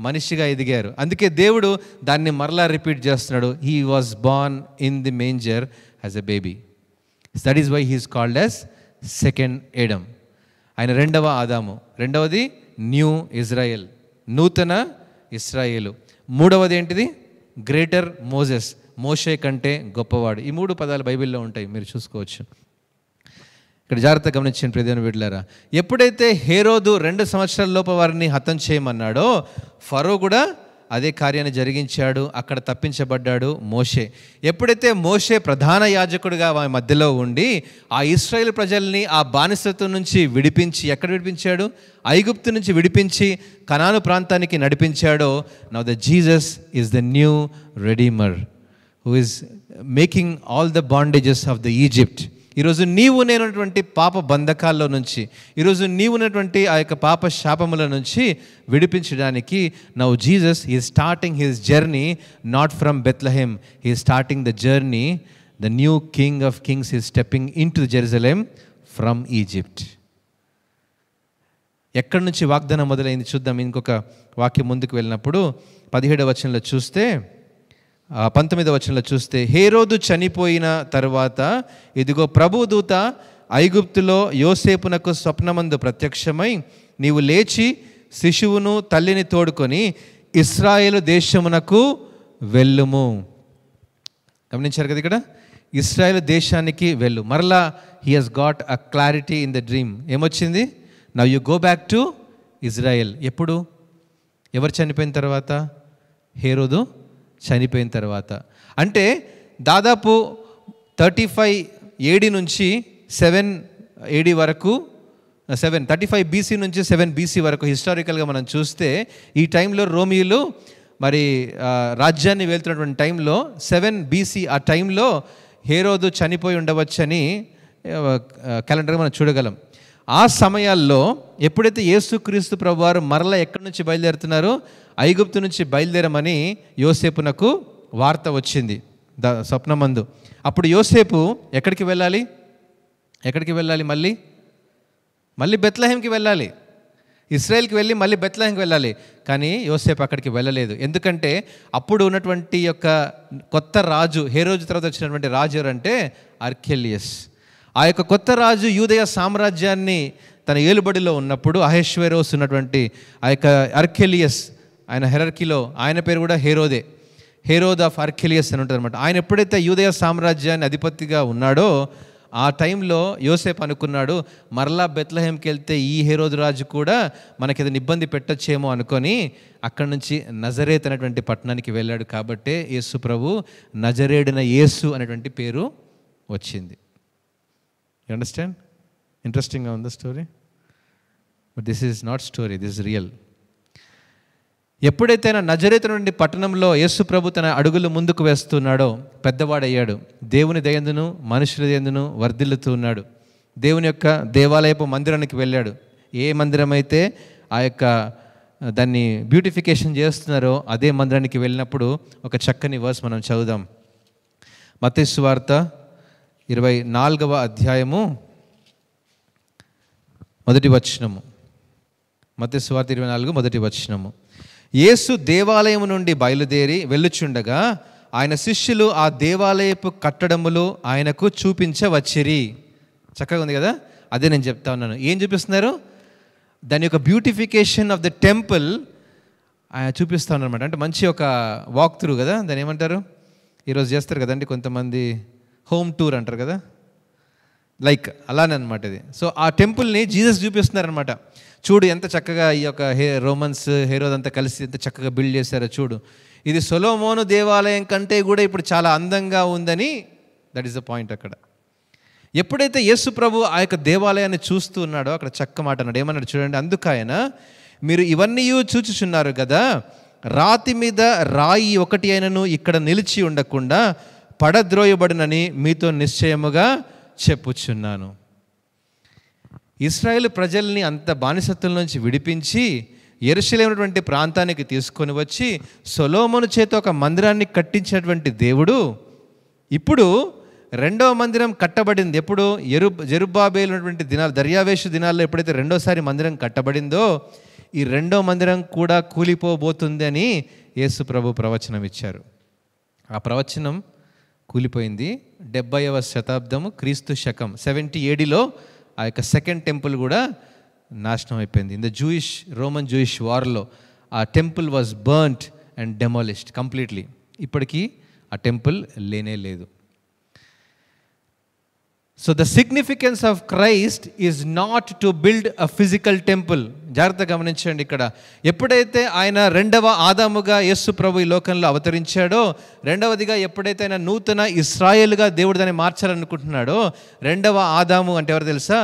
మనిషిగా ఎదిగారు. అందుకే దేవుడు దాన్ని మరలా రిపీట్ చేస్తున్నాడు. He was born in the manger as a baby. That is why he is called as second Adam. ఆయన రెండవ ఆదాము. రెండవది న్యూ ఇజ్రాయెల్, నూతన ఇస్రాయేలు. మూడవది ఏంటిది? గ్రేటర్ మోజెస్, మోషే కంటే గొప్పవాడు. ఈ మూడు పదాలు బైబిల్లో ఉంటాయి, మీరు చూసుకోవచ్చు. ఇక్కడ జాగ్రత్తగా గమనించండి ప్రియమైన బిడ్డలారా. ఎప్పుడైతే హేరోదు 2 సంవత్సరాల లోపు వారిని హతం చేయమన్నాడో ఫరో కూడా అదే కార్యాన్ని జరిగించాడు, అక్కడ తప్పించబడ్డాడు మోషే. ఎప్పుడైతే మోషే ప్రధాన యాజకుడిగా వారి మధ్యలో ఉండి ఆ ఇశ్రాయేలు ప్రజల్ని ఆ బానిసత్వం నుంచి విడిపించి, ఎక్కడ విడిపించాడు? ఐగుప్తు నుంచి విడిపించి కనాను ప్రాంతానికి నడిపించాడో, now the Jesus is the new redeemer who is making all the bondages of the Egypt. ఈరోజు నీవు నేనటువంటి పాప బంధకాల్లో నుంచి, ఈరోజు నీవు ఉన్నటువంటి ఆ యొక్క పాప శాపముల నుంచి విడిపించడానికి now Jesus is starting his journey not from Bethlehem, he is starting the journey. The new king of kings is stepping into Jerusalem from Egypt. ఎక్కడి నుంచి వాగ్దానం మొదలైంది చూద్దాం. ఇంకొక వాక్యం ముందుకు వెళ్ళినప్పుడు 17వ వచనంలో చూస్తే, 19వ వచనంలో చూస్తే, హేరోదు చనిపోయిన తర్వాత ఇదిగో ప్రభుదూత ఐగుప్తులో యోసేపునకు స్వప్నమందు ప్రత్యక్షమై, నీవు లేచి శిశువును తల్లిని తోడుకొని ఇశ్రాయేలు దేశమునకు వెళ్ళుము. గమనించారు కదా, ఇక్కడ ఇశ్రాయేలు దేశానికి వెళ్ళు. మరలా he has got a clarity in the dream. ఏమొచ్చింది? Now you go back to Israel. ఎప్పుడు? ఎవరు చనిపోయిన తర్వాత? హేరోదు చనిపోయిన తర్వాత. అంటే దాదాపు 35 AD నుంచి 7 AD వరకు, 35 BC నుంచి 7 BC వరకు హిస్టారికల్గా మనం చూస్తే ఈ టైంలో రోమియోలు మరి రాజ్యాన్ని వెళ్తున్నటువంటి టైంలో 7 BC ఆ టైంలో హేరోదు చనిపోయి ఉండవచ్చని క్యాలెండర్గా మనం చూడగలం. ఆ సమయాల్లో ఎప్పుడైతే యేసుక్రీస్తు ప్రభువారు మరలా ఎక్కడి నుంచి బయలుదేరుతున్నారో ఐగుప్తు నుంచి బయలుదేరమని యోసేపునకు వార్త వచ్చింది స్వప్నమందు. అప్పుడు యోసేపు ఎక్కడికి వెళ్ళాలి? మళ్ళీ బెత్లెహేంకి వెళ్ళాలి. ఇశ్రాయేల్కి వెళ్ళి మళ్ళీ బెత్లెహేంకి వెళ్ళాలి. కానీ యోసేపు అక్కడికి వెళ్ళలేదు. ఎందుకంటే అప్పుడు ఉన్నటువంటి యొక్క కొత్త రాజు, హేరోదు తర్వాత వచ్చినటువంటి రాజు ఎవరంటే అర్కెలియస్. ఆ యొక్క కొత్త రాజు యూదయ సామ్రాజ్యాన్ని తన ఏలుబడిలో ఉన్నప్పుడు అహష్వేరోస్ ఉన్నటువంటి ఆ యొక్క అర్కెలియస్, ఆయన హెరర్కీలో ఆయన పేరు కూడా హేరోదే, హేరోద్ ఆఫ్ అర్కెలియస్ అని ఉంటుంది అనమాట. ఆయన ఎప్పుడైతే యూదయ సామ్రాజ్యాన్ని అధిపతిగా ఉన్నాడో ఆ టైంలో యోసేపు అనుకున్నాడు, మరలా బెత్లెహేంకి వెళ్తే ఈ హేరోదు రాజు కూడా మనకి ఏదైనా ఇబ్బంది పెట్టచ్చేమో అనుకొని అక్కడి నుంచి నజరేత్ అనేటువంటి పట్టణానికి వెళ్ళాడు. కాబట్టే యేసు ప్రభు నజరేడిన యేసు అనేటువంటి పేరు వచ్చింది. You understand? ఇంట్రెస్టింగ్గా ఉంది story, but this is not story, this is real. ఎప్పుడైతే నజరేతు నుండి పట్టణంలో యేసు ప్రభు తన అడుగులు ముందుకు వేస్తున్నాడో పెద్దవాడయ్యాడు. దేవుని దయందును మనుషుల దయందును వర్ధిల్లుతూ ఉన్నాడు. దేవుని యొక్క దేవాలయపు మందిరానికి వెళ్ళాడు. ఏ మందిరం అయితే ఆ యొక్క దాన్ని బ్యూటిఫికేషన్ చేస్తున్నారో అదే మందిరానికి వెళ్ళినప్పుడు ఒక చక్కని వర్స్ మనం చదువుదాం. మత్తయి సువార్త 24వ అధ్యాయము 1వ వచనము. మత్తయి సువార్త 24 1వ వచనము. యేసు దేవాలయము నుండి బయలుదేరి వెళ్ళుచుండగా ఆయన శిష్యులు ఆ దేవాలయపు కట్టడములు ఆయనకు చూపించవచ్చిరి. చక్కగా ఉంది కదా. అదే నేను చెప్తా ఉన్నాను. ఏం చూపిస్తున్నారు? దాని యొక్క బ్యూటిఫికేషన్ ఆఫ్ ద టెంపుల్ చూపిస్తా ఉన్నారన్నమాట. అంటే మంచి ఒక వాక్ త్రూ కదా, దాన్ని ఏమంటారు, ఈరోజు చేస్తారు కదండి కొంతమంది, హోమ్ టూర్ అంటారు కదా, లైక్ అలానే అనమాట ఇది. సో ఆ టెంపుల్ని జీసస్ చూపిస్తున్నారనమాట. చూడు ఎంత చక్కగా ఈ యొక్క రోమన్స్ హెరోద్ అంతా కలిసి ఎంత చక్కగా బిల్డ్ చేశారో చూడు, ఇది సొలొమోను దేవాలయం కంటే కూడా ఇప్పుడు చాలా అందంగా ఉందని. దట్ ఈస్ ద పాయింట్ అక్కడ. ఎప్పుడైతే యేసు ప్రభు ఆ యొక్క దేవాలయాన్ని చూస్తూ ఉన్నాడో అక్కడ చక్క మాట అన్నాడు. ఏమన్నాడు చూడండి, అందుకైన మీరు ఇవన్నీ చూచుచున్నారు కదా, రాతి మీద రాయి ఒకటి అయినను ఇక్కడ నిలిచి ఉండకుండా పడద్రోయబడినని మీతో నిశ్చయముగా చెప్పుచున్నాను. ఇశ్రాయేలు ప్రజల్ని అంత బానిసత్వం నుంచి విడిపించి యెరూషలేము ప్రాంతానికి తీసుకొని వచ్చి సొలొమోను చేత ఒక మందిరాన్ని కట్టించినటువంటి దేవుడు ఇప్పుడు రెండవ మందిరం కట్టబడింది. ఎప్పుడు? జెరుబ్బాబేలు ఉన్నటువంటి దినాలు, దర్యావేషు దినాల్లో ఎప్పుడైతే రెండోసారి మందిరం కట్టబడిందో ఈ రెండో మందిరం కూడా కూలిపోబోతుంది అని యేసు ప్రభు ప్రవచనం ఇచ్చారు. ఆ ప్రవచనం కూలిపోయింది. 70వ శతాబ్దము క్రీస్తు శకం 70 AD ఆ యొక్క సెకండ్ టెంపుల్ కూడా నాశనం అయిపోయింది. ఇన్ ద రోమన్ జూయిష్ వార్లో ఆ temple was burnt and demolished completely. ఇప్పటికీ ఆ టెంపుల్ లేనే లేదు. So the significance of Christ is not to build a physical temple. జాగ్రత్తగా గమనించండి. ఇక్కడ ఎప్పుడైతే ఆయన రెండవ ఆదాముగా యేసు ప్రభు ఈ లోకంలో అవతరించాడో, రెండవదిగా ఎప్పుడైతే ఆయన నూతన ఇశ్రాయేలుగా దేవుడు దాన్ని మార్చాలనుకుంటున్నాడో, రెండవ ఆదాము అంటే ఎవరు తెలుసా?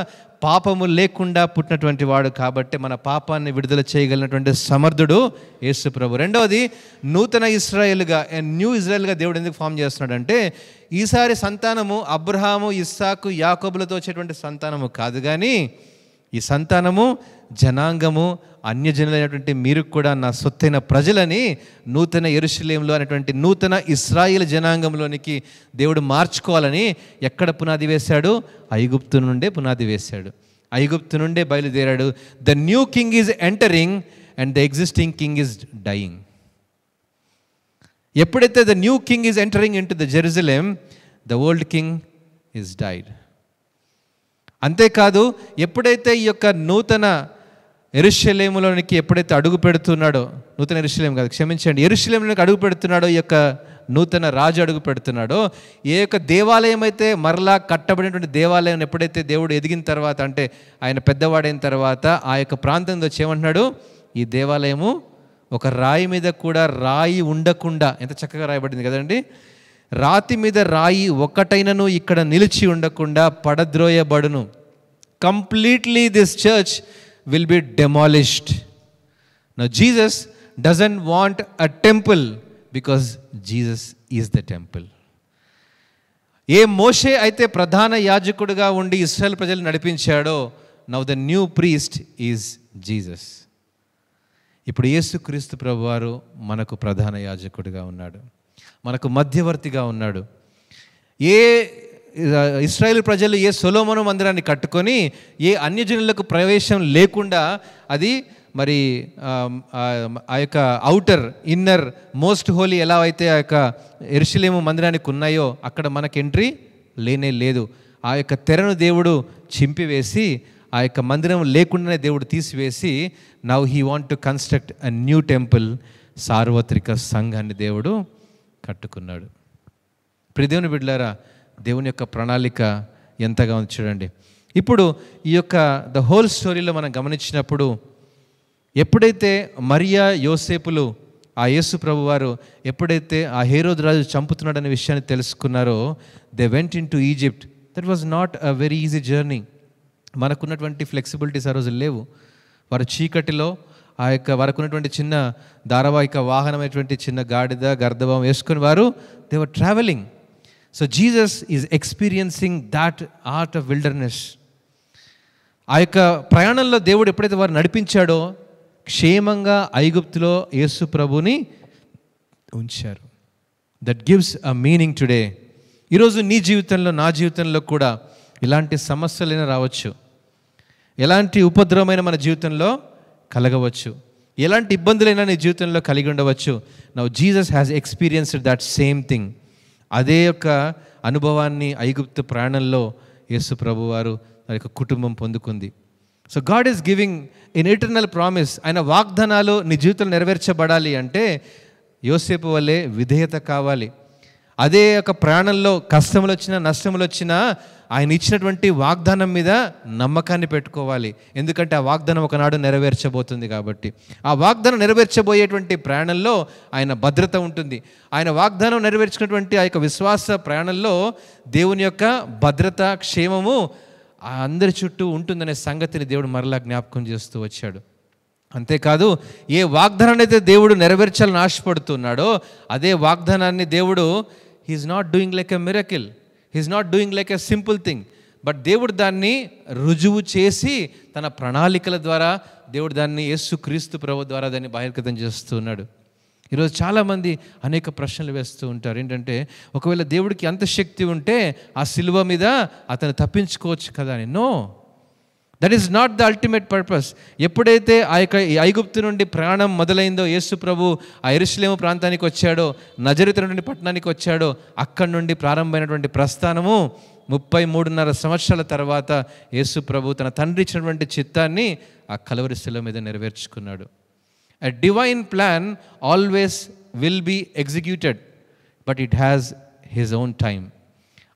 పాపము లేకుండా పుట్టినటువంటి వాడు. కాబట్టి మన పాపాన్ని విడుదల చేయగలిగినటువంటి సమర్థుడు యేసు ప్రభు. రెండవది, నూతన ఇశ్రాయేలుగా, న్యూ ఇజ్రాయెల్గా దేవుడు ఎందుకు ఫామ్ చేస్తున్నాడు అంటే, ఈసారి సంతానము అబ్రహాము, ఇస్సాకు, యాకోబులతో వచ్చేటువంటి సంతానము కాదు, కానీ ఈ సంతానము జనాంగము, అన్యజనులైనటువంటి మీరు కూడా నా సొత్తైన ప్రజలని నూతన యెరూషలేములో అనేటువంటి నూతన ఇశ్రాయేలు జనాంగంలోనికి దేవుడు మార్చుకోవాలని ఎక్కడ పునాది వేశాడు? ఐగుప్తు నుండే పునాది వేశాడు. ఐగుప్తు నుండే బయలుదేరాడు. The new king is entering and the existing king is dying. ఎప్పుడైతే the new king is entering into the Jerusalem, the old king is died. అంతేకాదు, ఎప్పుడైతే ఈ యొక్క నూతన యెరూషలేములోనికి ఎప్పుడైతే అడుగు పెడుతున్నాడో, నూతన యెరూషలేం కాదు, క్షమించండి, యెరూషలేములోనికి అడుగు పెడుతున్నాడో, ఈ యొక్క నూతన రాజు అడుగు పెడుతున్నాడో, ఏ యొక్క దేవాలయం అయితే మరలా కట్టబడినటువంటి దేవాలయం ఎప్పుడైతే దేవుడు ఎదిగిన తర్వాత, అంటే ఆయన పెద్దవాడైన తర్వాత ఆ యొక్క ప్రాంతంలో చేయమంటున్నాడు, ఈ దేవాలయము ఒక రాయి మీద కూడా రాయి ఉండకుండా, ఎంత చక్కగా రాయబడింది కదండి, రాతి మీద రాయి ఒకటైనను ఇక్కడ నిలిచి ఉండకుండా పడద్రోయబడును. Completely this church will be demolished. Now Jesus doesn't want a temple because Jesus is the temple. ఏ మోషే అయితే ప్రధాన యాజకుడిగా ఉండి ఇశ్రాయేల్ ప్రజలు నడిపించాడో, now the new priest is Jesus. ఇప్పుడు యేసుక్రీస్తు ప్రభువారు మనకు ప్రధాన యాజకుడిగా ఉన్నాడు, మనకు మధ్యవర్తిగా ఉన్నాడు. ఏ ఇశ్రాయేలు ప్రజలు ఏ సొలొమోను మందిరాన్ని కట్టుకొని ఏ అన్యజనులకు ప్రవేశం లేకుండా, అది మరి ఆ యొక్క ఔటర్ ఇన్నర్ మోస్ట్ హోలీ ఎలా అయితే ఆ యొక్క యెరూషలేము మందిరానికి ఉన్నాయో అక్కడ మనకు ఎంట్రీ లేనే లేదు. ఆ యొక్క తెరను దేవుడు చింపివేసి ఆ యొక్క మందిరం లేకుండానే దేవుడు తీసివేసి, now he want to construct a new temple, సార్వత్రిక సంఘాన్ని దేవుడు కట్టుకున్నాడు. ప్రియ దేవుని బిడ్డలారా, దేవుని యొక్క ప్రణాళిక ఎంతగా ఉంది చూడండి. ఇప్పుడు ఈ యొక్క ద హోల్ స్టోరీలో మనం గమనించినప్పుడు, ఎప్పుడైతే మరియా యోసేపులు ఆ యేసు ప్రభు వారు ఎప్పుడైతే ఆ హేరోదు రాజు చంపుతున్నాడనే విషయాన్ని తెలుసుకున్నారో, they went into Egypt. That was not a very easy journey. మనకున్నటువంటి ఫ్లెక్సిబిలిటీస్ ఆ రోజు లేవు. వారు చీకటిలో ఆ యొక్క వారికి ఉన్నటువంటి చిన్న ధారావాహిక వాహనమైనటువంటి చిన్న గాడిద గర్దభం వేసుకొని వారు they were travelling. So Jesus is experiencing that art of wilderness. ఆ యొక్క ప్రయాణంలో దేవుడు ఎప్పుడైతే వారు నడిపించాడో, క్షేమంగా ఐగుప్తులో యేసు ప్రభుని ఉంచారు. That gives a meaning today. ఈరోజు నీ జీవితంలో, నా జీవితంలో కూడా ఇలాంటి సమస్యలైనా రావచ్చు, ఎలాంటి ఉపద్రవమైన మన జీవితంలో కలగవచ్చు, ఎలాంటి ఇబ్బందులైనా నీ జీవితంలో కలిగి ఉండవచ్చు. Now Jesus has experienced that same thing. అదే యొక్క అనుభవాన్ని ఐగుప్తు ప్రయాణంలో యేసు ప్రభు వారు ఆ యొక్క కుటుంబం పొందుకుంది. So God is giving in eternal promise. ఆయన వాగ్దానాలు నీ జీవితంలో నెరవేర్చబడాలి అంటే యోసేపు వల్లే విధేయత కావాలి. అదే ఒక ప్రాణంలో కష్టములు వచ్చినా నష్టములు వచ్చినా ఆయన ఇచ్చినటువంటి వాగ్దానం మీద నమ్మకాన్ని పెట్టుకోవాలి. ఎందుకంటే ఆ వాగ్దానం ఒకనాడు నెరవేర్చబోతుంది కాబట్టి. ఆ వాగ్దానం నెరవేర్చబోయేటువంటి ప్రయాణంలో ఆయన భద్రత ఉంటుంది. ఆయన వాగ్దానం నెరవేర్చినటువంటి ఆ యొక్క విశ్వాస ప్రయాణంలో దేవుని యొక్క భద్రత, క్షేమము అందరి చుట్టూ ఉంటుందనే సంగతిని దేవుడు మరలా జ్ఞాపకం చేస్తూ వచ్చాడు. అంతేకాదు, ఏ వాగ్దానాన్ని అయితే దేవుడు నెరవేర్చాలని ఆశపడుతున్నాడో అదే వాగ్దానాన్ని దేవుడు he is not doing like a miracle, he is not doing like a simple thing, but దేవుడు దాన్ని రుజువు చేసి తన ప్రణాళికల ద్వారా దేవుడు దాన్ని యేసుక్రీస్తు ప్రభు ద్వారా దాన్ని బహిర్గతం చేస్తున్నాడు. ఈరోజు చాలామంది అనేక ప్రశ్నలు వేస్తూ ఉంటారు. ఏంటంటే, ఒకవేళ దేవుడికి అంత శక్తి ఉంటే ఆ సిలువ మీద అతను తప్పించుకోవచ్చు కదా అని. No, that is not the ultimate purpose. ఎప్పుడైతే ఆ యొక్క ఐగుప్తు నుండి ప్రయాణం మొదలైందో, యేసు ప్రభు ఆ యెరూషలేము ప్రాంతానికి వచ్చాడో, నజరేతు నుండి పట్టణానికి వచ్చాడో, అక్కడి నుండి ప్రారంభమైనటువంటి ప్రస్థానము 33.5 సంవత్సరాల తర్వాత యేసు ప్రభు తన తండ్రి ఇచ్చినటువంటి చిత్తాన్ని ఆ కలువరి శిలువ మీద నెరవేర్చుకున్నాడు. A divine plan always will be executed, but it has his own time.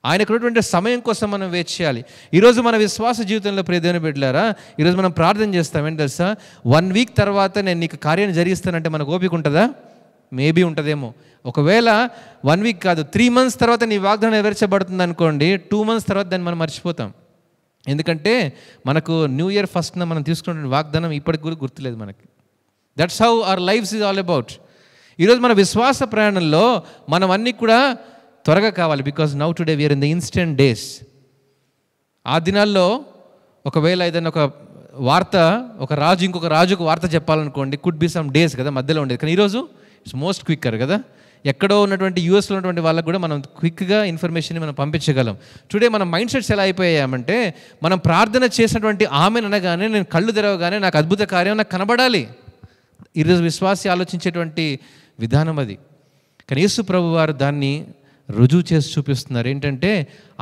ఆయనకు ఉన్నటువంటి సమయం కోసం మనం వేచి చేయాలి. ఈరోజు మన విశ్వాస జీవితంలో ప్రియ దేవుని బిడ్డలారా, ఈరోజు మనం ప్రార్థన చేస్తాం. ఏంటి తెలుసా, 1 వీక్ తర్వాత నేను నీకు కార్యాన్ని జరిగిస్తానంటే మనకు ఓపిక ఉంటుందా? మేబీ ఉంటుందేమో. ఒకవేళ 1 వీక్ కాదు, 3 months తర్వాత నీ వాగ్దానం నెరవేర్చబడుతుంది అనుకోండి, 2 months తర్వాత దాన్ని మనం మర్చిపోతాం. ఎందుకంటే మనకు న్యూ ఇయర్ ఫస్ట్న మనం తీసుకున్న వాగ్దానం ఇప్పటికి కూడా గుర్తులేదు మనకి. That's how our lives is all about. ఈరోజు మన విశ్వాస ప్రయాణంలో మనం అన్నీ కూడా త్వరగా కావాలి. Because now today we're in the instant days. ఆ దినాల్లో ఒకవేళ ఏదైనా ఒక వార్త, ఒక రాజు ఇంకొక రాజుకు వార్త చెప్పాలనుకోండి, కుడ్ బి సమ్ డేస్ కదా మధ్యలో ఉండేది. కానీ ఈరోజు ఇట్స్ మోస్ట్ క్విక్కర్ కదా. ఎక్కడో ఉన్నటువంటి యూఎస్లో ఉన్నటువంటి వాళ్ళకు కూడా మనం క్విక్గా ఇన్ఫర్మేషన్ని మనం పంపించగలం. టుడే మన మైండ్ సెట్స్ ఎలా అయిపోయామంటే, మనం ప్రార్థన చేసినటువంటి ఆమెను అనగానే, నేను కళ్ళు తెరవగానే నాకు అద్భుత కార్యం నాకు కనబడాలి. ఈరోజు విశ్వాసి ఆలోచించేటువంటి విధానం అది. కానీ యేసు ప్రభు వారు దాన్ని రుజువు చేసి చూపిస్తున్నారు. ఏంటంటే,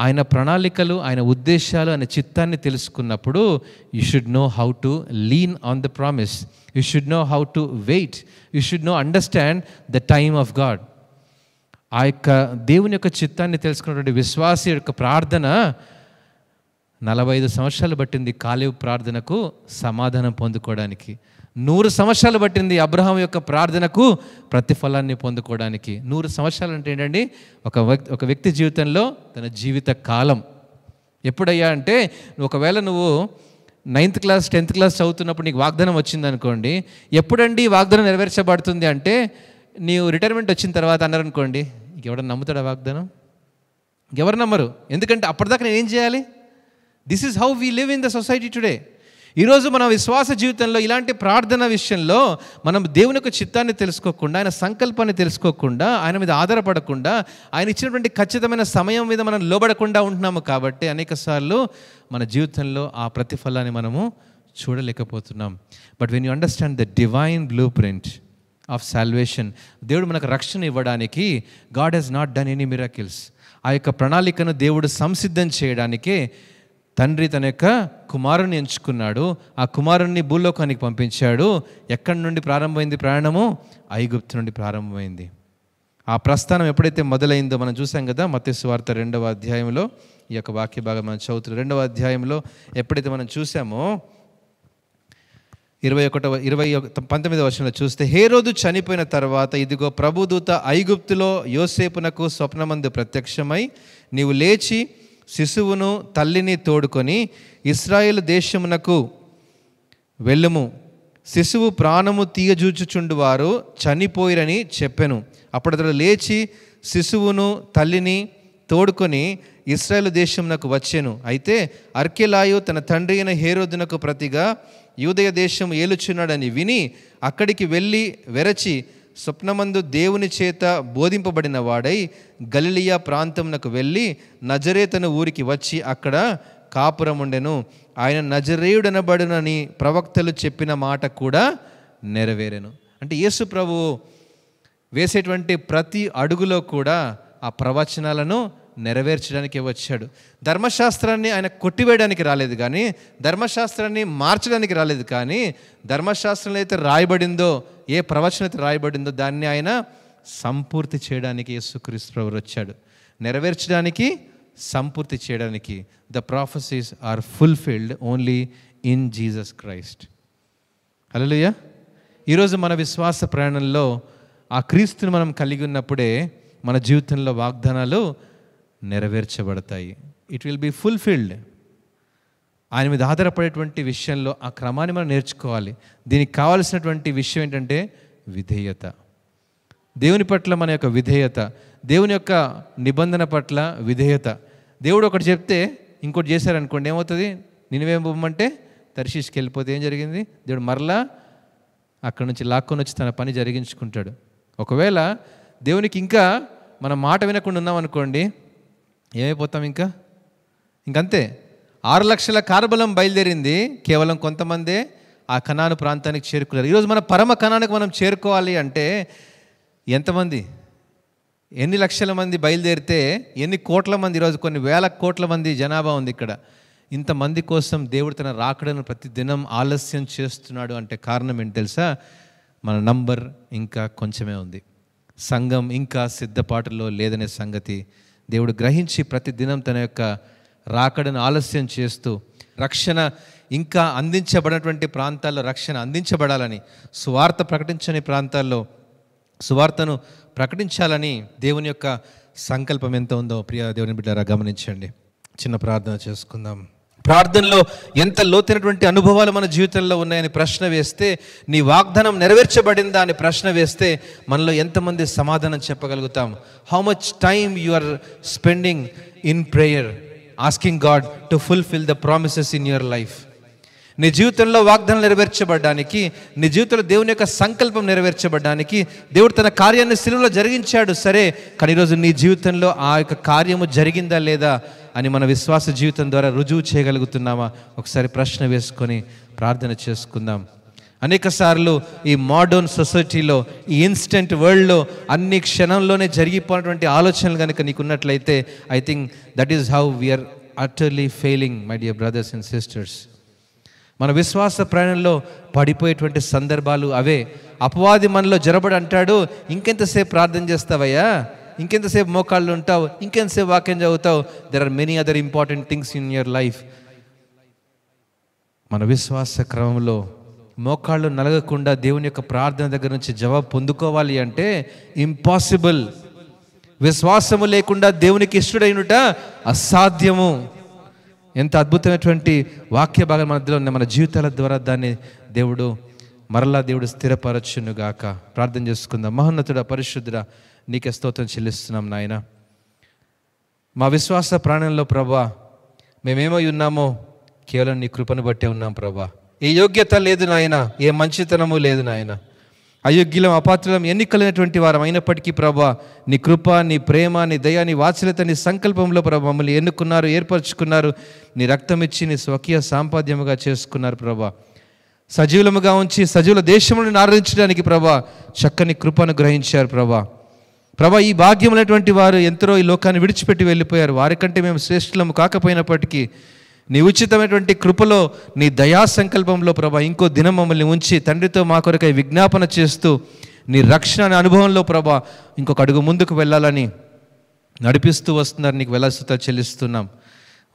ఆయన ప్రణాళికలు, ఆయన ఉద్దేశాలు, ఆయన చిత్తాన్ని తెలుసుకున్నప్పుడు you should know how to lean on the promise, you should know how to wait, you should know understand the time of God. ఆ యొక్క దేవుని యొక్క చిత్తాన్ని తెలుసుకున్నటువంటి విశ్వాసి యొక్క ప్రార్థన 45 సంవత్సరాలు పట్టింది కాలేబు ప్రార్థనకు సమాధానం పొందుకోవడానికి. 100 సంవత్సరాలు పట్టింది అబ్రహాం యొక్క ప్రార్థనకు ప్రతిఫలాన్ని పొందుకోవడానికి. 100 సంవత్సరాలు అంటే ఏంటండి, ఒక వ్యక్తి జీవితంలో తన జీవిత కాలం. ఎప్పుడయ్యా అంటే, ఒకవేళ నువ్వు 9th క్లాస్ 10th క్లాస్ చదువుతున్నప్పుడు నీకు వాగ్దానం వచ్చిందనుకోండి, ఎప్పుడండి వాగ్దానం నెరవేర్చబడుతుంది అంటే, నీవు రిటైర్మెంట్ వచ్చిన తర్వాత అన్నారనుకోండి, ఇంకెవడన్నా నమ్ముతాడా వాగ్దానం? ఇంకెవరు నమ్మరు. ఎందుకంటే అప్పటిదాకా నేను ఏం చేయాలి? This is how we live in the society today. ఈరోజు మన విశ్వాస జీవితంలో ఇలాంటి ప్రార్థన విషయంలో మనం దేవుని యొక్క చిత్తాన్ని తెలుసుకోకుండా, ఆయన సంకల్పాన్ని తెలుసుకోకుండా, ఆయన మీద ఆధారపడకుండా, ఆయన ఇచ్చినటువంటి ఖచ్చితమైన సమయం మీద మనం లోబడకుండా ఉంటున్నాము. కాబట్టి అనేక సార్లు మన జీవితంలో ఆ ప్రతిఫలాన్ని మనము చూడలేకపోతున్నాం. But when you understand the divine blueprint of salvation, దేవుడు మనకు రక్షణ ఇవ్వడానికి God has not done any miracles. ఆ యొక్క ప్రణాళికను దేవుడు సంసిద్ధం చేయడానికే తండ్రి తన యొక్క కుమారుని ఎంచుకున్నాడు. ఆ కుమారుణ్ణి భూలోకానికి పంపించాడు. ఎక్కడి నుండి ప్రారంభమైంది ప్రయాణము? ఐగుప్తు నుండి ప్రారంభమైంది. ఆ ప్రస్థానం ఎప్పుడైతే మొదలైందో మనం చూసాం కదా, మత్తయి సువార్త 2వ అధ్యాయంలో ఈ యొక్క వాక్య భాగం మనం చదువుతున్నాం. 2వ అధ్యాయంలో ఎప్పుడైతే మనం చూసామో 19వ వచనంలో చూస్తే, హేరోదు చనిపోయిన తర్వాత ఇదిగో ప్రభుదూత ఐగుప్తులో యోసేపునకు స్వప్నమందు ప్రత్యక్షమై, నీవు లేచి శిశువును తల్లిని తోడుకొని ఇశ్రాయేలు దేశమునకు వెళ్ళుము, శిశువు ప్రాణము తీయజూచుచుండు వారు చనిపోయిరని చెప్పెను. అప్పుడతడు లేచి శిశువును తల్లిని తోడుకొని ఇశ్రాయేలు దేశమునకు వచ్చెను. అయితే అర్కెలాయు తన తండ్రి అయిన హేరోదునకు ప్రతిగా యూదయ దేశం ఏలుచున్నాడని విని అక్కడికి వెళ్ళి వెరచి స్వప్నమందు దేవుని చేత బోధింపబడిన వాడై గలిలియా ప్రాంతమునకు వెళ్ళి నజరేతను ఊరికి వచ్చి అక్కడ కాపురం ఉండెను. ఆయన నజరేయుడనబడునని ప్రవక్తలు చెప్పిన మాట కూడా నెరవేరెను. అంటే యేసు ప్రభువు వేసేటువంటి ప్రతి అడుగులో కూడా ఆ ప్రవచనాలను నెరవేర్చడానికి వచ్చాడు. ధర్మశాస్త్రాన్ని ఆయన కొట్టివేయడానికి రాలేదు, కానీ ధర్మశాస్త్రాన్ని మార్చడానికి రాలేదు, కానీ ధర్మశాస్త్రంలో అయితే రాయబడిందో, ఏ ప్రవచనం అయితే రాయబడిందో దాన్ని ఆయన సంపూర్తి చేయడానికి యేసుక్రీస్తు ప్రభువు వచ్చాడు. నెరవేర్చడానికి, సంపూర్తి చేయడానికి. The prophecies are fulfilled only in Jesus Christ. హల్లెలూయా. ఈరోజు మన విశ్వాస ప్రయాణంలో ఆ క్రీస్తుని మనం కలిగి ఉన్నప్పుడే మన జీవితంలో వాగ్దానాలు నెరవేర్చబడతాయి. It will be fulfilled. ఆయన మీద ఆధారపడేటువంటి విషయంలో ఆ క్రమాన్ని మనం నేర్చుకోవాలి. దీనికి కావాల్సినటువంటి విషయం ఏంటంటే విధేయత. దేవుని పట్ల మన యొక్క విధేయత, దేవుని యొక్క నిబంధన పట్ల విధేయత. దేవుడు ఒకటి చెప్తే ఇంకోటి చేశారనుకోండి, ఏమవుతుంది? నినివే బొమ్మంటే తర్షీష్కి వెళ్ళిపోతే ఏం జరిగింది? దేవుడు మరలా అక్కడి నుంచి లాక్కొని వచ్చి తన పని జరిగించుకుంటాడు. ఒకవేళ దేవునికి ఇంకా మన మాట వినకుండా ఉన్నాం అనుకోండి, ఏమైపోతాం? ఇంకంతే. 6 లక్షల కార్బలం బయలుదేరింది, కేవలం కొంతమందే ఆ కనాను ప్రాంతానికి చేరుకున్నారు. ఈరోజు మన పరమ కనానికి మనం చేరుకోవాలి అంటే ఎంతమంది? ఎన్ని లక్షల మంది బయలుదేరితే ఎన్ని కోట్ల మంది? ఈరోజు కొన్ని వేల కోట్ల మంది జనాభా ఉంది ఇక్కడ. ఇంతమంది కోసం దేవుడు తన రాకడను ప్రతి దినం ఆలస్యం చేస్తున్నాడు అంటే కారణం ఏంటి తెలుసా? మన నంబర్ ఇంకా కొంచెమే ఉంది. సంఘం ఇంకా సిద్ధపాటులో లేదనే సంగతి దేవుడు గ్రహించి ప్రతి దినం తన యొక్క రాకడను ఆలస్యం చేస్తూ రక్షణ ఇంకా అందించబడినటువంటి ప్రాంతాల్లో రక్షణ అందించబడాలని, సువార్త ప్రకటించని ప్రాంతాల్లో సువార్తను ప్రకటించాలని దేవుని యొక్క సంకల్పం ఎంత ఉందో ప్రియ దేవుని బిడ్డలారా గమనించండి. చిన్న ప్రార్థన చేసుకుందాం. ప్రార్థనలో ఎంత లోతైనటువంటి అనుభవాలు మన జీవితంలో ఉన్నాయని ప్రశ్న వేస్తే, నీ వాగ్దానం నెరవేర్చబడిందా అని ప్రశ్న వేస్తే మనలో ఎంతమంది సమాధానం చెప్పగలుగుతాం? How much time you are spending in prayer, asking God to fulfil the promises in your life. నీ జీవితంలో వాగ్దానం నెరవేర్చబడ్డానికి, నీ జీవితంలో దేవుని యొక్క సంకల్పం నెరవేర్చబడ్డానికి దేవుడు తన కార్యాన్ని సిలువలో జరిగించాడు, సరే. కానీ ఈరోజు నీ జీవితంలో ఆ యొక్క కార్యము జరిగిందా లేదా అని మన విశ్వాస జీవితం ద్వారా రుజువు చేయగలుగుతున్నామా? ఒకసారి ప్రశ్న వేసుకొని ప్రార్థన చేసుకుందాం. అనేక సార్లు ఈ మోడర్న్ సొసైటీలో, ఈ ఇన్స్టెంట్ వరల్డ్లో అన్ని క్షణంలోనే జరిగిపోయినటువంటి ఆలోచనలు కనుక నీకు ఉన్నట్లయితే, I think that is how we're utterly failing my dear brothers and sisters. మన విశ్వాస ప్రయాణంలో పడిపోయేటువంటి సందర్భాలు అవే. అపవాది మనలో జరబడి అంటాడు, ఇంకెంతసేపు ప్రార్థన చేస్తావయ్యా, ఇంకెంతసేపు మోకాళ్ళు ఉంటావు, ఇంకెంతసేపు వాక్యం చదువుతావు, there are many other important things in your life. మన విశ్వాస క్రమంలో మోకాళ్ళు నలగకుండా దేవుని యొక్క ప్రార్థన దగ్గర నుంచి జవాబు పొందుకోవాలి అంటే ఇంపాసిబుల్. విశ్వాసము లేకుండా దేవునికి ఇష్టడైనట అసాధ్యము. ఎంత అద్భుతమైనటువంటి వాక్య భాగం మధ్యలో ఉన్న మన జీవితాల ద్వారా దాన్ని మరలా దేవుడు స్థిరపరచునుగాక. ప్రార్థన చేసుకుందాం. మహోన్నతుడా, పరిశుద్ధుడా, నీకే స్తోత్రం చెల్లిస్తున్నాం నాయన. మా విశ్వాస ప్రాణంలో ప్రభా మేమేమై ఉన్నామో కేవలం నీ కృపను బట్టే ఉన్నాం ప్రభా. ఏ యోగ్యత లేదు నాయన, ఏ మంచితనము లేదు నాయన. అయోగ్యులం, అపాత్రులం, ఎన్నికలైనటువంటి వారం అయినప్పటికీ ప్రభా నీ కృప, నీ ప్రేమ, నీ దయ, నీ వాత్సల్యత, నీ సంకల్పంలో ప్రభా మమ్మల్ని ఎన్నుకున్నారు, ఏర్పరచుకున్నారు. నీ రక్తం ఇచ్చి నీ స్వకీయ సాంపాద్యముగా చేసుకున్నారు ప్రభా. సజీవులముగా ఉంచి సజీవుల దేశములను ఆరాధించడానికి ప్రభా చక్కని కృపను గ్రహించారు ప్రభా. ప్రభా ఈ భాగ్యమైనటువంటి వారు ఎంతరో ఈ లోకాన్ని విడిచిపెట్టి వెళ్ళిపోయారు. వారికంటే మేము శ్రేష్ఠులము కాకపోయినప్పటికీ నీ ఉచితమైనటువంటి కృపలో, నీ దయా సంకల్పంలో ప్రభా ఇంకో దినం మమ్మల్ని ఉంచి తండ్రితో మా కొరకై విజ్ఞాపన చేస్తూ నీ రక్షణ అనే అనుభవంలో ప్రభా ఇంకొక అడుగు ముందుకు వెళ్ళాలని నడిపిస్తూ వస్తున్నారు. నీకు వెలస్తుత చెల్లిస్తున్నాం.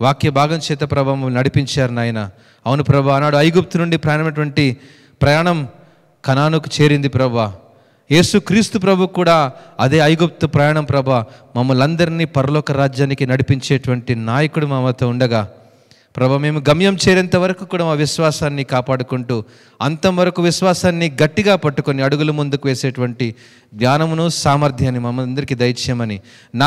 వాక్య భాగం చేత ప్రభా మమ్మల్ని నడిపించారు నాయన. అవును ప్రభా, ఆనాడు ఐగుప్తు నుండి ప్రయాణం కనానుకు చేరింది ప్రభా. యేసు క్రీస్తు ప్రభు కూడా అదే ఐగుప్తు ప్రయాణం ప్రభా మమ్మల్ని అందరినీ పరలోక రాజ్యానికి నడిపించేటువంటి నాయకుడు మా వద్ద ఉండగా ప్రభా మేము గమ్యం చేరేంత వరకు కూడా మా విశ్వాసాన్ని కాపాడుకుంటూ అంతం వరకు విశ్వాసాన్ని గట్టిగా పట్టుకొని అడుగులు ముందుకు వేసేటువంటి జ్ఞానమును, సామర్థ్యాన్ని మమ్మల్ని అందరికీ దయచేయమని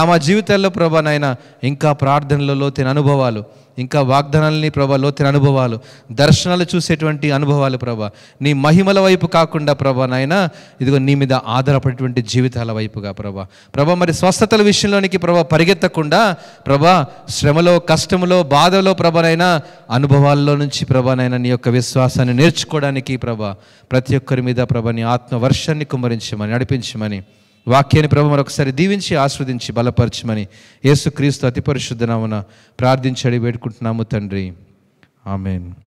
మా జీవితాల్లో ప్రభా నాయన ఇంకా ప్రార్థనలో లోతైన అనుభవాలు, ఇంకా వాగ్దానాలని ప్రభా లోతైన అనుభవాలు, దర్శనాలు చూసేటువంటి అనుభవాలు ప్రభా నీ మహిమల వైపు కాకుండా ప్రభా నాయన ఇదిగో నీ మీద ఆధారపడేటువంటి జీవితాల వైపుగా ప్రభా మరి స్వస్థతల విషయంలోనికి ప్రభా పరిగెత్తకుండా ప్రభా శ్రమలో, కష్టములో, బాధలో ప్రభానైనా అనుభవాల్లో నుంచి ప్రభానైనా నీ యొక్క విశ్వాసాన్ని నేర్చుకోవడానికి ప్రభా ప్రతి ఒక్కరి మీద ప్రభా నీ ఆత్మ వర్షాన్ని కుమ్మరించమని, నడిపించమని వాక్యాన్ని ప్రభు మరొకసారి దీవించి ఆస్వాదించి బలపరచమని యేసుక్రీస్తు అతి పరిశుద్ధ నామమున ప్రార్థించి అడిగి వేడుకుంటున్నాము తండ్రి. ఆమేన్.